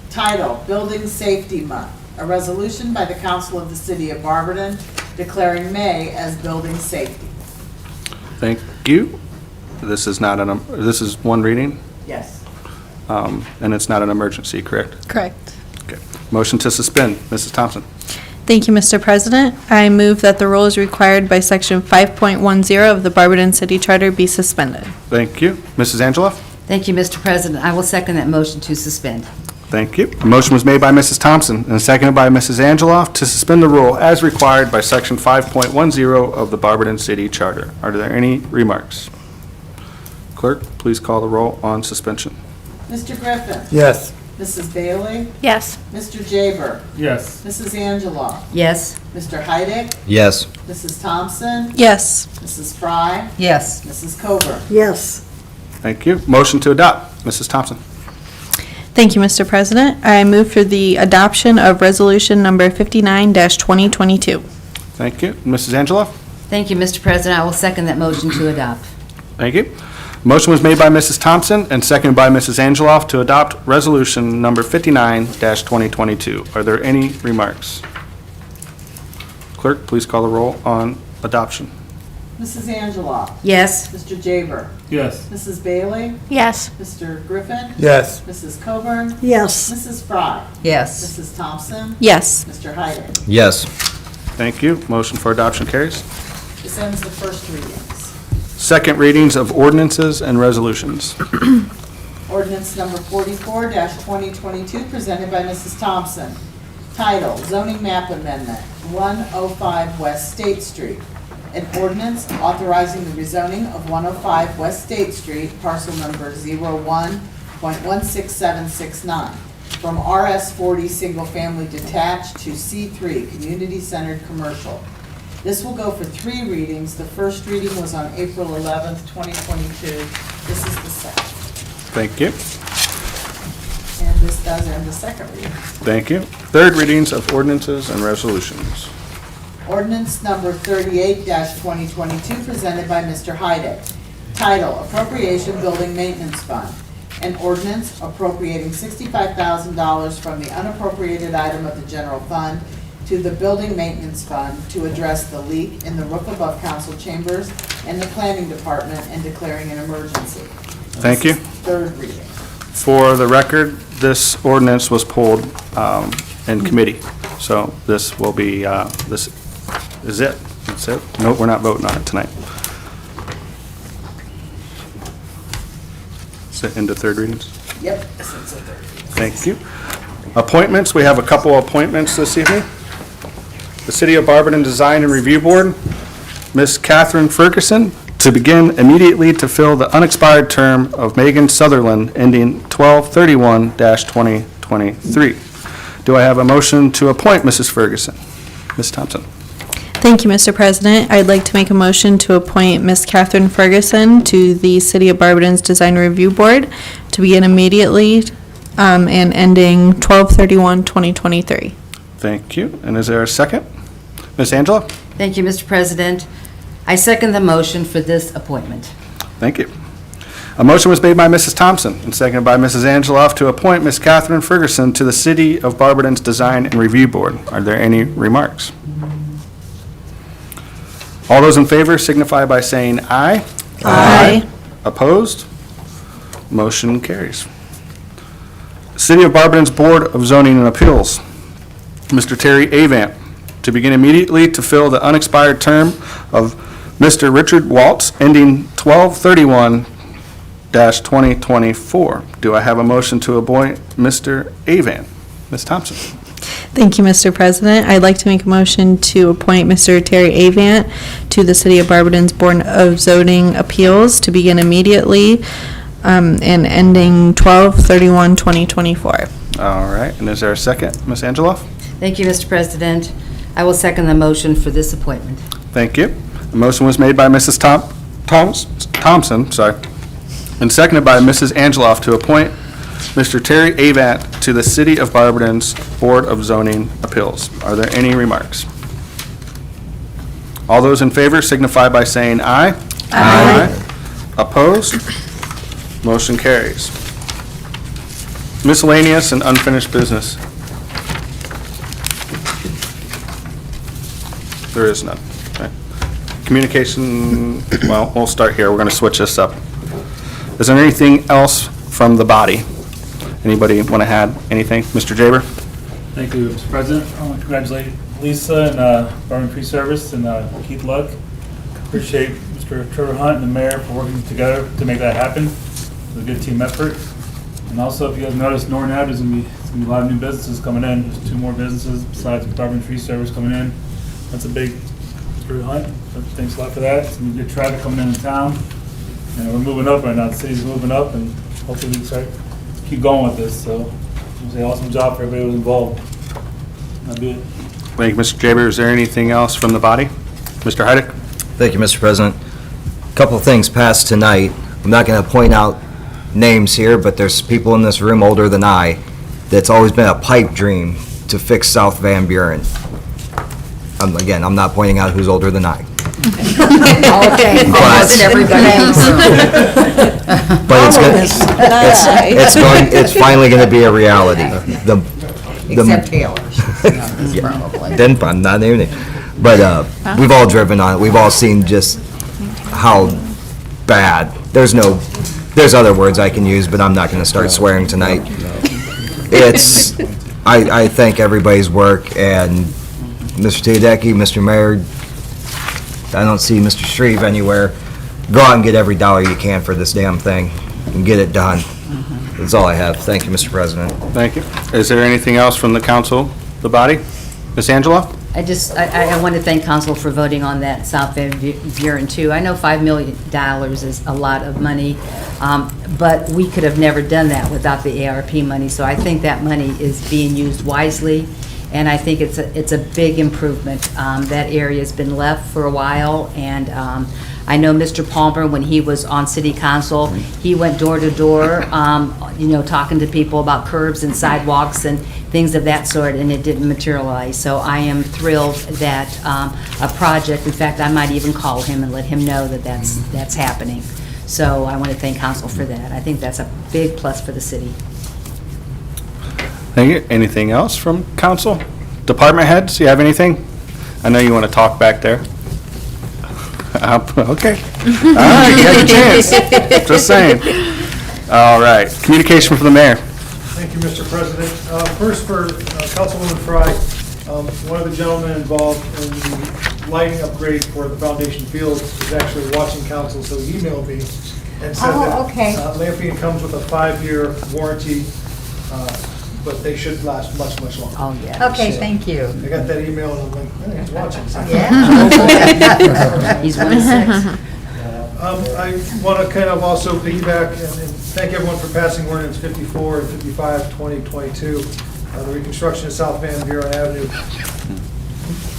Title, Building Safety Month. A resolution by the Council of the City of Barberton declaring May as Building Safety. Thank you. This is not this is one reading, Yes. and it's not an emergency, correct? Correct. Okay. Motion to suspend. Mrs. Thompson. Thank you, Mr. President. I move that the rules required by Section 5.10 of the Barberton City Charter be suspended. Thank you. Mrs. Angeloff? Thank you, Mr. President. I will second that motion to suspend. Thank you. A motion was made by Mrs. Thompson and seconded by Mrs. Angeloff to suspend the rule as required by Section 5.10 of the Barberton City Charter. Are there any remarks? Clerk, please call the roll on suspension. Mr. Griffin. Yes. Mrs. Bailey. Yes. Mr. Jaber. Yes. Mrs. Angeloff. Yes. Mr. Heidick. Yes. Mrs. Thompson. Yes. Mrs. Fry. Yes. Mrs. Coburn. Yes. Thank you. Motion to adopt. Mrs. Thompson. Thank you, Mr. President. I move for the adoption of Resolution Number 59-2022. Thank you. Mrs. Angeloff? Thank you, Mr. President. I will second that motion to adopt. Thank you. Motion was made by Mrs. Thompson and seconded by Mrs. Angeloff to adopt Resolution Number 59-2022. Are there any remarks? Clerk, please call the roll on adoption. Mrs. Angeloff. Yes. Mr. Jaber. Yes. Mrs. Bailey. Yes. Mr. Griffin. Yes. Mrs. Coburn. Yes. Mrs. Fry. Yes. Mrs. Thompson. Yes. Mr. Heidick. Yes. Thank you. Motion for adoption carries. This ends the first readings. Second readings of ordinances and resolutions. Ordinance number 44-2022, presented by Mrs. Thompson. Title, zoning map amendment, 105 West State Street. An ordinance authorizing the rezoning of 105 West State Street, parcel number 01.16769, from RS40 Single Family Detached to C3 Community Centered Commercial. This will go for 3 readings. The first reading was on April 11th, 2022. This is the second. Thank you. And this does end the second reading. Thank you. Third readings of ordinances and resolutions. Ordinance number 38-2022, presented by Mr. Heidick. Title, Appropriation Building Maintenance Fund. An ordinance appropriating $65,000 from the unappropriated item of the general fund to the Building Maintenance Fund to address the leak in the roof above council chambers and the planning department and declaring an emergency. Thank you. Third reading. For the record, this ordinance was pulled in committee, so this will be, this is it. That's it. No, we're not voting on it tonight. Is it into third readings? Yep, this is the third reading. Thank you. Appointments, we have a couple of appointments this evening. The City of Barberton Design and Review Board, Ms. Catherine Ferguson, to begin immediately to fill the unexpired term of Megan Sutherland ending 12/31/2023. Do I have a motion to appoint Mrs. Ferguson? Ms. Thompson. Thank you, Mr. President. I'd like to make a motion to appoint Ms. Catherine Ferguson to the City of Barberton's Design Review Board to begin immediately and ending 12/31/2023. Thank you. And is there a second? Ms. Angela? Thank you, Mr. President. I second the motion for this appointment. Thank you. A motion was made by Mrs. Thompson and seconded by Mrs. Angeloff to appoint Ms. Catherine Ferguson to the City of Barberton's Design and Review Board. Are there any remarks? All those in favor signify by saying aye. Aye. Opposed? Motion carries. City of Barberton's Board of Zoning and Appeals, Mr. Terry Avant, to begin immediately to fill the unexpired term of Mr. Richard Waltz, ending 12/31/2024. Do I have a motion to appoint Mr. Avant? Ms. Thompson. Thank you, Mr. President. I'd like to make a motion to appoint Mr. Terry Avant to the City of Barberton's Board of Zoning Appeals to begin immediately and ending 12/31/2024. All right, and is there a second? Ms. Angeloff? Thank you, Mr. President. I will second the motion for this appointment. Thank you. The motion was made by Mrs. Thompson, and seconded by Mrs. Angeloff to appoint Mr. Terry Avant to the City of Barberton's Board of Zoning Appeals. Are there any remarks? All those in favor signify by saying aye. Aye. Opposed? Motion carries. Miscellaneous and unfinished business. There is none. Okay. Communication, well, we'll start here. We're going to switch this up. Is there anything else from the body? Anybody want to add anything? Mr. Jaber? Thank you, Mr. President. I want to congratulate Lisa and Barberton Tree Service and Keith Luck. Appreciate Mr. Trevor Hunt and the mayor for working together to make that happen. It was a good team effort. And also, if you guys noticed, Norton Ave, there's gonna be a lot of new businesses coming in. There's 2 more businesses besides Barberton Tree Service coming in. That's a big, Mr. Hunt, thanks a lot for that. Some good traffic coming in town. And we're moving up right now. The city's moving up, and hopefully we can keep going with this. So, it's an awesome job for everybody who was involved. That'd be it. Thank you, Mr. Jaber. Is there anything else from the body? Mr. Heidick? Thank you, Mr. President. Couple of things passed tonight. I'm not going to point out names here, but there's people in this room older than I that's always been a pipe dream to fix South Van Buren. Again, I'm not pointing out who's older than I. Okay, wasn't everybody in the room. But it's finally going to be a reality. Except Taylor's, probably. Then I'm not naming it. But we've all driven on it. We've all seen just how bad. There's other words I can use, but I'm not going to start swearing tonight. I thank everybody's work, and Mr. Teodecki, Mr. Mayor, I don't see Mr. Shreve anywhere. Go out and get every dollar you can for this damn thing and get it done. That's all I have. Thank you, Mr. President. Thank you. Is there anything else from the council, the body? Ms. Angela? I want to thank council for voting on that South Van Buren too. I know $5 million is a lot of money, but we could have never done that without the ARP money. So I think that money is being used wisely, and I think it's a big improvement. That area's been left for a while, and I know Mr. Palmer, when he was on city council, he went door to door, talking to people about curbs and sidewalks and things of that sort, and it didn't materialize. So I am thrilled that a project, in fact, I might even call him and let him know that that's happening. So I want to thank council for that. I think that's a big plus for the city. Thank you. Anything else from council? Department heads, you have anything? I know you want to talk back there. Okay. All right, you have your chance. Just saying. All right. Communication from the mayor. Thank you, Mr. President. First, for Councilwoman Fry, one of the gentlemen involved in the lighting upgrade for the foundation field is actually watching council, so he emailed me and said that Lampion comes with a 5-year warranty, but they should last much, much longer. Oh, yeah. Okay, thank you. I got that email and I'm like, hey, he's watching. Yeah. He's 1 of 6. I want to kind of also piggyback and thank everyone for passing Ordinance 54 and 55, 2022, the reconstruction of South Van Buren Avenue.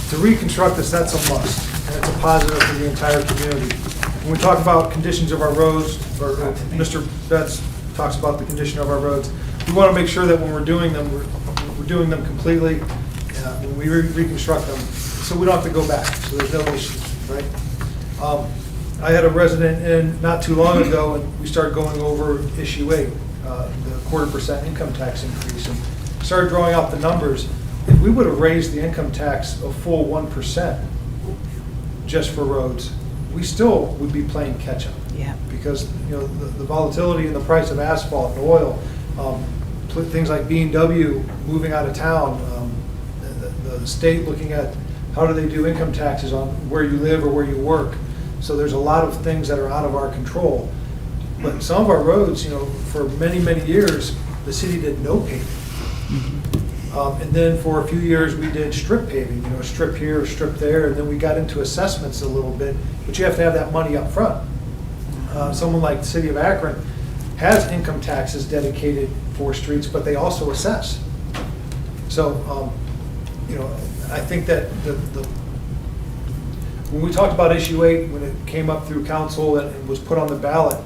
To reconstruct this, that's a must, and it's a positive for the entire community. When we talk about conditions of our roads, or Mr. Betts talks about the condition of our roads, we want to make sure that when we're doing them, we're doing them completely, when we reconstruct them, so we don't have to go back, so there's no issues, right? I had a resident in not too long ago, and we started going over issue 8, the 0.25% income tax increase, and started drawing out the numbers. If we would have raised the income tax a full 1% just for roads, we still would be playing catch up. Yeah. Because the volatility in the price of asphalt and oil, things like B&W moving out of town, the state looking at how do they do income taxes on where you live or where you work. So there's a lot of things that are out of our control. But some of our roads, for many, many years, the city did no paving. And then for a few years, we did strip paving, strip here, strip there, and then we got into assessments a little bit, but you have to have that money up front. Someone like the city of Akron has income taxes dedicated for streets, but they also assess. So, I think that when we talked about issue 8, when it came up through council and it was put on the ballot,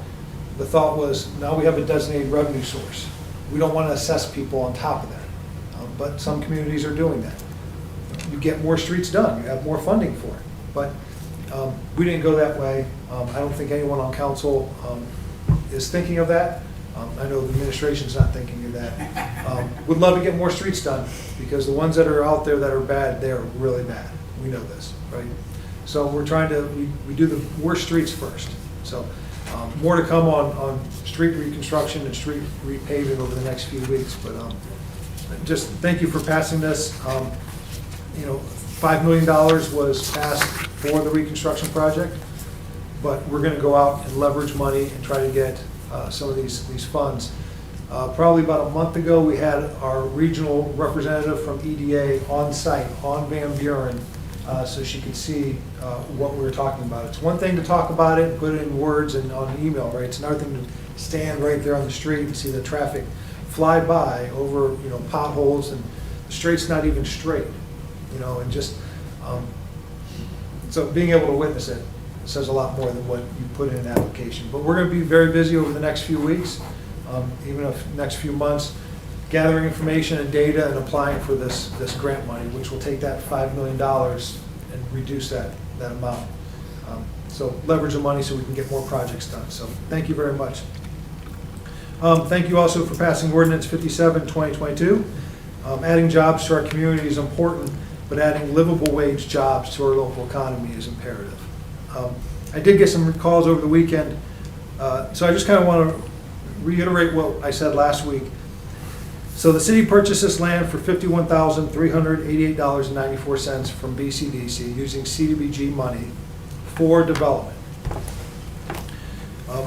the thought was, now we have a designated revenue source. We don't want to assess people on top of that. But some communities are doing that. You get more streets done, you have more funding for it. But we didn't go that way. I don't think anyone on council is thinking of that. I know the administration's not thinking of that. Would love to get more streets done, because the ones that are out there that are bad, they're really bad. We know this, right? So we're trying to, we do the worst streets first. So more to come on street reconstruction and street repaving over the next few weeks. But just thank you for passing this. $5 million was passed for the reconstruction project, but we're going to go out and leverage money and try to get some of these funds. Probably about a month ago, we had our regional representative from EDA on site on Van Buren, so she could see what we were talking about. It's one thing to talk about it, put it in words and on an email, right? It's another thing to stand right there on the street and see the traffic fly by over, potholes, and the street's not even straight, and just, so being able to witness it says a lot more than what you put in an application. But we're going to be very busy over the next few weeks, even if next few months, gathering information and data and applying for this grant money, which will take that $5 million and reduce that amount. So leverage the money so we can get more projects done. So thank you very much. Thank you also for passing Ordinance 57, 2022. Adding jobs to our community is important, but adding livable wage jobs to our local economy is imperative. I did get some calls over the weekend, so I just kind of want to reiterate what I said last week. So the city purchased this land for $51,388.94 from BCDC using CDBG money for development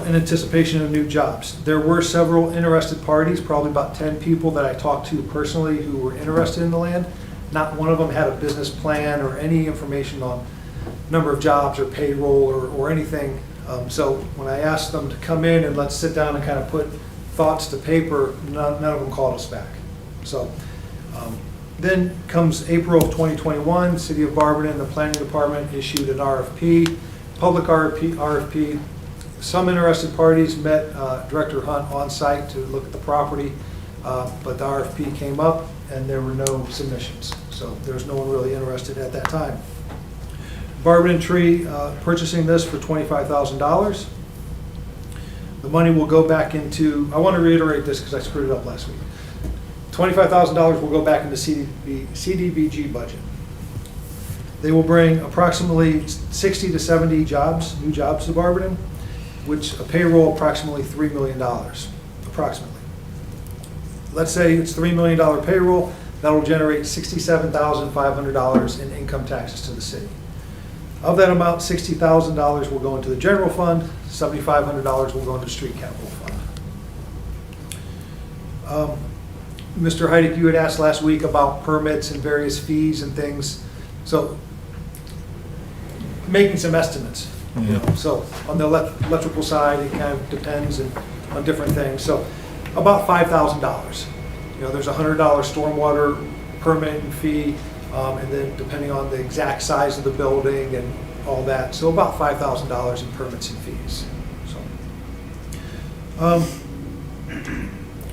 in anticipation of new jobs. There were several interested parties, probably about 10 people that I talked to personally who were interested in the land. Not one of them had a business plan or any information on number of jobs or payroll or anything. So when I asked them to come in and let's sit down and kind of put thoughts to paper, none of them called us back. So then comes April of 2021, City of Barberton, the Planning Department issued an RFP, public RFP. Some interested parties met Director Hunt on site to look at the property, but the RFP came up and there were no submissions. So there's no one really interested at that time. Barberton Tree purchasing this for $25,000. The money will go back into, I want to reiterate this because I screwed it up last week. $25,000 will go back into CDBG budget. They will bring approximately 60 to 70 jobs, new jobs to Barberton, which a payroll approximately $3 million, approximately. Let's say it's $3 million payroll, that will generate $67,500 in income taxes to the city. Of that amount, $60,000 will go into the general fund, $7,500 will go into street capital fund. Mr. Heidick, you had asked last week about permits and various fees and things. So making some estimates. So on the electrical side, it kind of depends on different things. So about $5,000. There's a $100 stormwater permit and fee, and then depending on the exact size of the building and all that. So about $5,000 in permits and fees. So,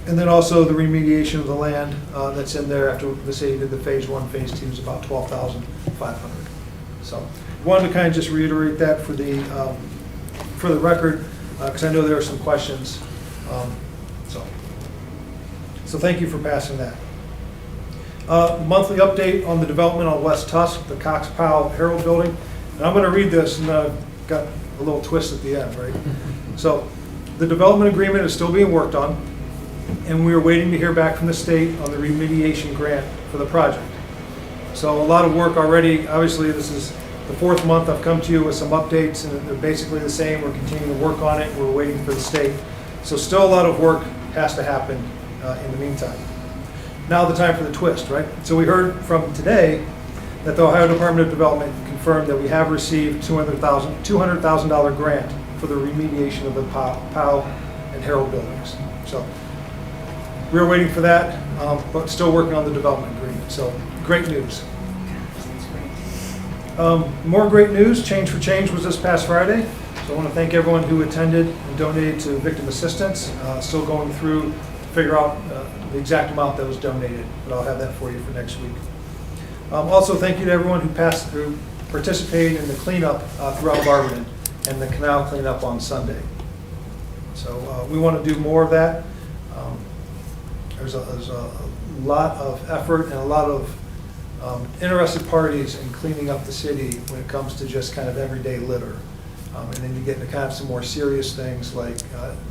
and then also the remediation of the land that's in there after the city did the phase 1, phase 2 is about $12,500. So wanted to kind of just reiterate that for the record, because I know there are some questions. So thank you for passing that. Monthly update on the development on West Tusk, the Cox Powell Herald Building. And I'm going to read this, and got a little twist at the end, right? So the development agreement is still being worked on, and we are waiting to hear back from the state on the remediation grant for the project. So a lot of work already. Obviously, this is the 4th month I've come to you with some updates, and they're basically the same. We're continuing to work on it. We're waiting for the state. So still a lot of work has to happen in the meantime. Now the time for the twist, right? So we heard from today that the Ohio Department of Development confirmed that we have received $200,000 grant for the remediation of the Powell and Herald buildings. So we're waiting for that, but still working on the development agreement. So great news. More great news. Change for Change was this past Friday. So I want to thank everyone who attended and donated to victim assistance. Still going through to figure out the exact amount that was donated, but I'll have that for you for next week. Also, thank you to everyone who participated in the cleanup throughout Barberton and the canal cleanup on Sunday. So we want to do more of that. There's a lot of effort and a lot of interested parties in cleaning up the city when it comes to just kind of everyday litter. And then you get into kind of some more serious things like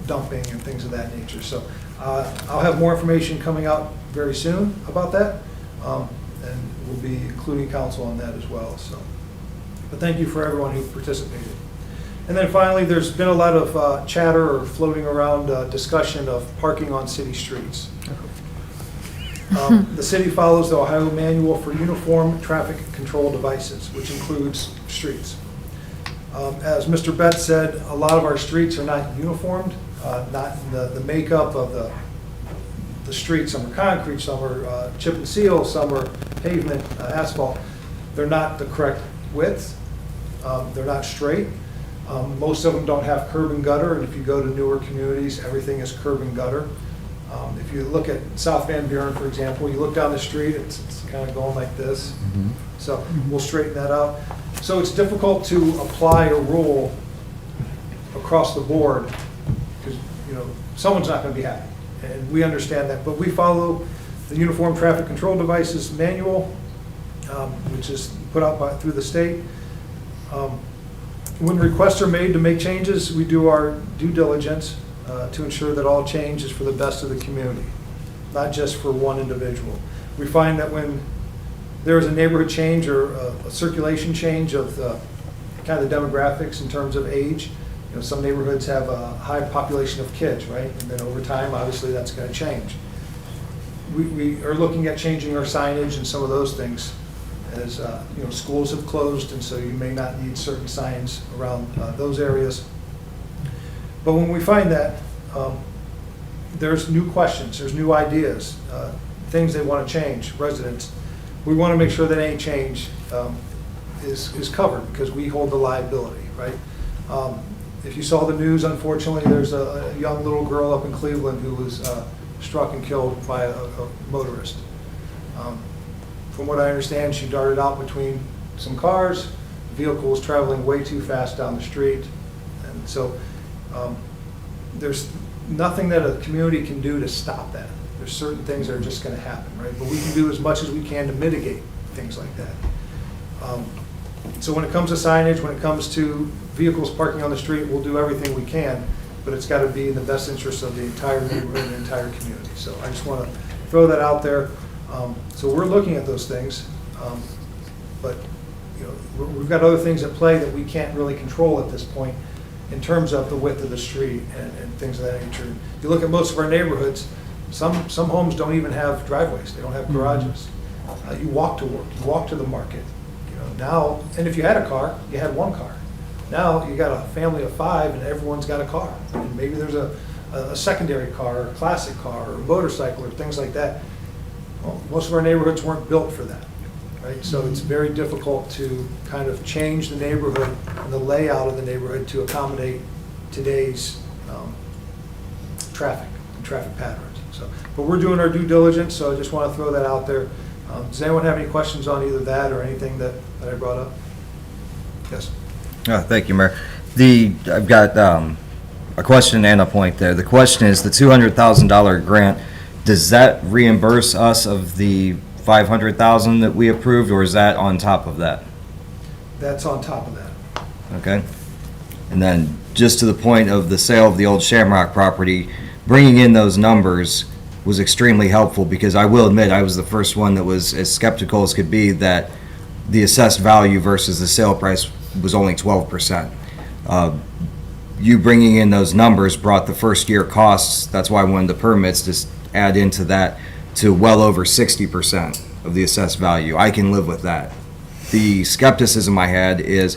dumping and things of that nature. So I'll have more information coming out very soon about that. and we'll be including council on that as well, so. But thank you for everyone who participated. And then finally, there's been a lot of chatter or floating around discussion of parking on city streets. The city follows the Ohio Manual for Uniform Traffic Control Devices, which includes streets. As Mr. Betts said, a lot of our streets are not uniformed, not in the makeup of the streets. Some are concrete, some are chip and seal, some are pavement, asphalt. They're not the correct width. They're not straight. Most of them don't have curb and gutter, and if you go to newer communities, everything is curb and gutter. If you look at South Van Buren, for example, you look down the street, it's kind of going like this. So we'll straighten that out. So it's difficult to apply a rule across the board because, you know, someone's not going to be happy. And we understand that. But we follow the Uniform Traffic Control Devices Manual, which is put out through the state. When requests are made to make changes, we do our due diligence to ensure that all change is for the best of the community, not just for one individual. We find that when there is a neighborhood change or a circulation change of the kind of the demographics in terms of age, you know, some neighborhoods have a high population of kids, right? And then over time, obviously, that's going to change. We are looking at changing our signage and some of those things. As you know, schools have closed, and so you may not need certain signs around those areas. But when we find that, there's new questions, there's new ideas, things they want to change, residents. We want to make sure that any change is covered because we hold the liability, right? If you saw the news, unfortunately, there's a young little girl up in Cleveland who was struck and killed by a motorist. From what I understand, she darted out between some cars. The vehicle was traveling way too fast down the street. And so there's nothing that a community can do to stop that. There's certain things that are just going to happen, right? But we can do as much as we can to mitigate things like that. So when it comes to signage, when it comes to vehicles parking on the street, we'll do everything we can, but it's got to be in the best interest of the entire neighborhood and the entire community. So I just want to throw that out there. So we're looking at those things, but you know, we've got other things at play that we can't really control at this point in terms of the width of the street and things of that nature. You look at most of our neighborhoods, some homes don't even have driveways. They don't have garages. You walk to work, you walk to the market. You know, now, and if you had a car, you had one car. Now you got a family of 5 and everyone's got a car. And maybe there's a secondary car, or a classic car, or a motorcycle, or things like that. Well, most of our neighborhoods weren't built for that, right? So it's very difficult to kind of change the neighborhood and the layout of the neighborhood to accommodate today's traffic and traffic patterns. So, but we're doing our due diligence, so I just want to throw that out there. Does anyone have any questions on either that or anything that I brought up? Yes. Thank you, Mayor. I've got a question and a point there. The question is the $200,000 grant. Does that reimburse us of the $500,000 that we approved, or is that on top of that? That's on top of that. Okay. And then just to the point of the sale of the old Shamrock property, bringing in those numbers was extremely helpful because I will admit I was the first one that was as skeptical as could be that the assessed value versus the sale price was only 12%. You bringing in those numbers brought the first year costs, that's why I wanted the permits to add into that, to well over 60% of the assessed value. I can live with that. The skepticism I had is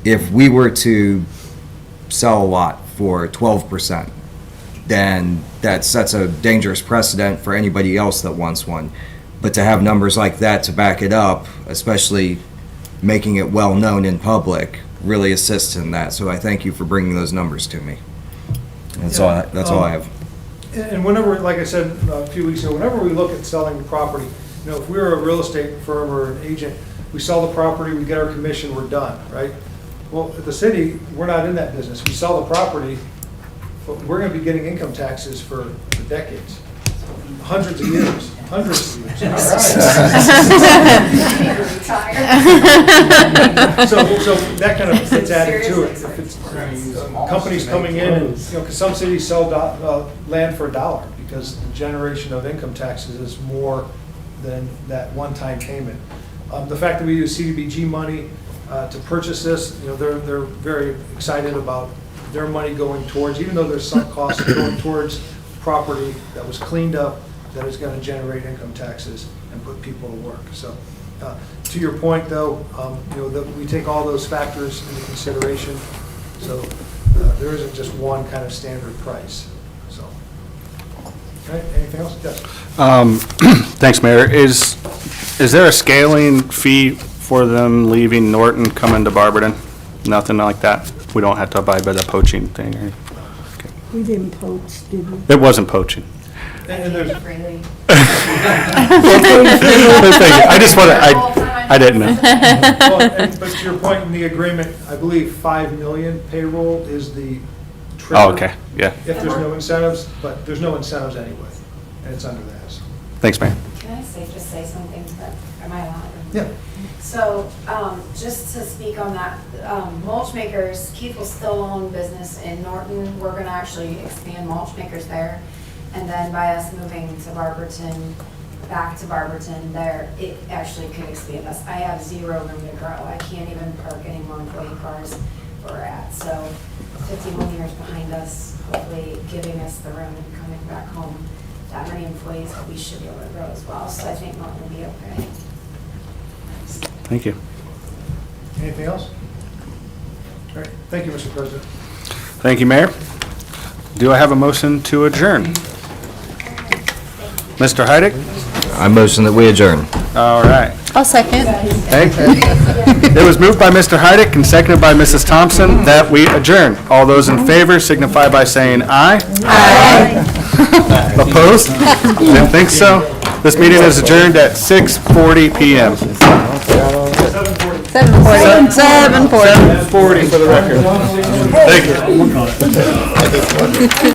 if we were to sell a lot for 12%, then that sets a dangerous precedent for anybody else that wants one. But to have numbers like that to back it up, especially making it well known in public, really assists in that. So I thank you for bringing those numbers to me. That's all I have. And whenever, like I said a few weeks ago, whenever we look at selling property, you know, if we're a real estate firm or an agent, we sell the property, we get our commission, we're done, right? Well, at the city, we're not in that business. We sell the property, but we're going to be getting income taxes for decades, hundreds of years. Hundreds of years. So that kind of fits added to it. If it's companies coming in, and, you know, because some cities sell land for $1 because the generation of income taxes is more than that one-time payment. The fact that we use CDBG money to purchase this, they're very excited about their money going towards, even though there's some costs going towards property that was cleaned up, that is going to generate income taxes and put people to work. So, to your point, though, that we take all those factors into consideration. So, there isn't just one kind of standard price. So, okay, anything else? Yes. Thanks, Mayor. Is there a scaling fee for them leaving Norton, coming to Barberton? Nothing like that? We don't have to abide by the poaching thing? Or? Okay. We didn't poach, did we? It wasn't poaching. And there's, I just want to, I didn't know. but to your point in the agreement, I believe 5 million payroll is the trigger. Oh, okay, yeah. If there's no incentives, but there's no incentives anyway, and it's under that. So. Thanks, Mayor. Can I just say something? Am I allowed? Yeah. So, just to speak on that, mulch makers, Keith will still own business in Norton. We're gonna actually expand mulch makers there. And then by us moving to Barberton, back to Barberton there, it actually could expand us. I have 0 room to grow. I can't even park any more employee cars where we're at. So 51 years behind us, hopefully giving us the room and coming back home. That many employees, we should be able to grow as well. So I think Norton will be okay. Thank you. Anything else? All right. Thank you, Mr. President. Thank you, Mayor. Do I have a motion to adjourn? Mr. Heidick? I motion that we adjourn. All right. I'll second. Thank you. It was moved by Mr. Heidick and seconded by Mrs. Thompson that we adjourn. All those in favor signify by saying aye. Aye. Opposed? Didn't think so. This meeting is adjourned at 6:40 PM. 7:40. 7:40 for the record. Thank you.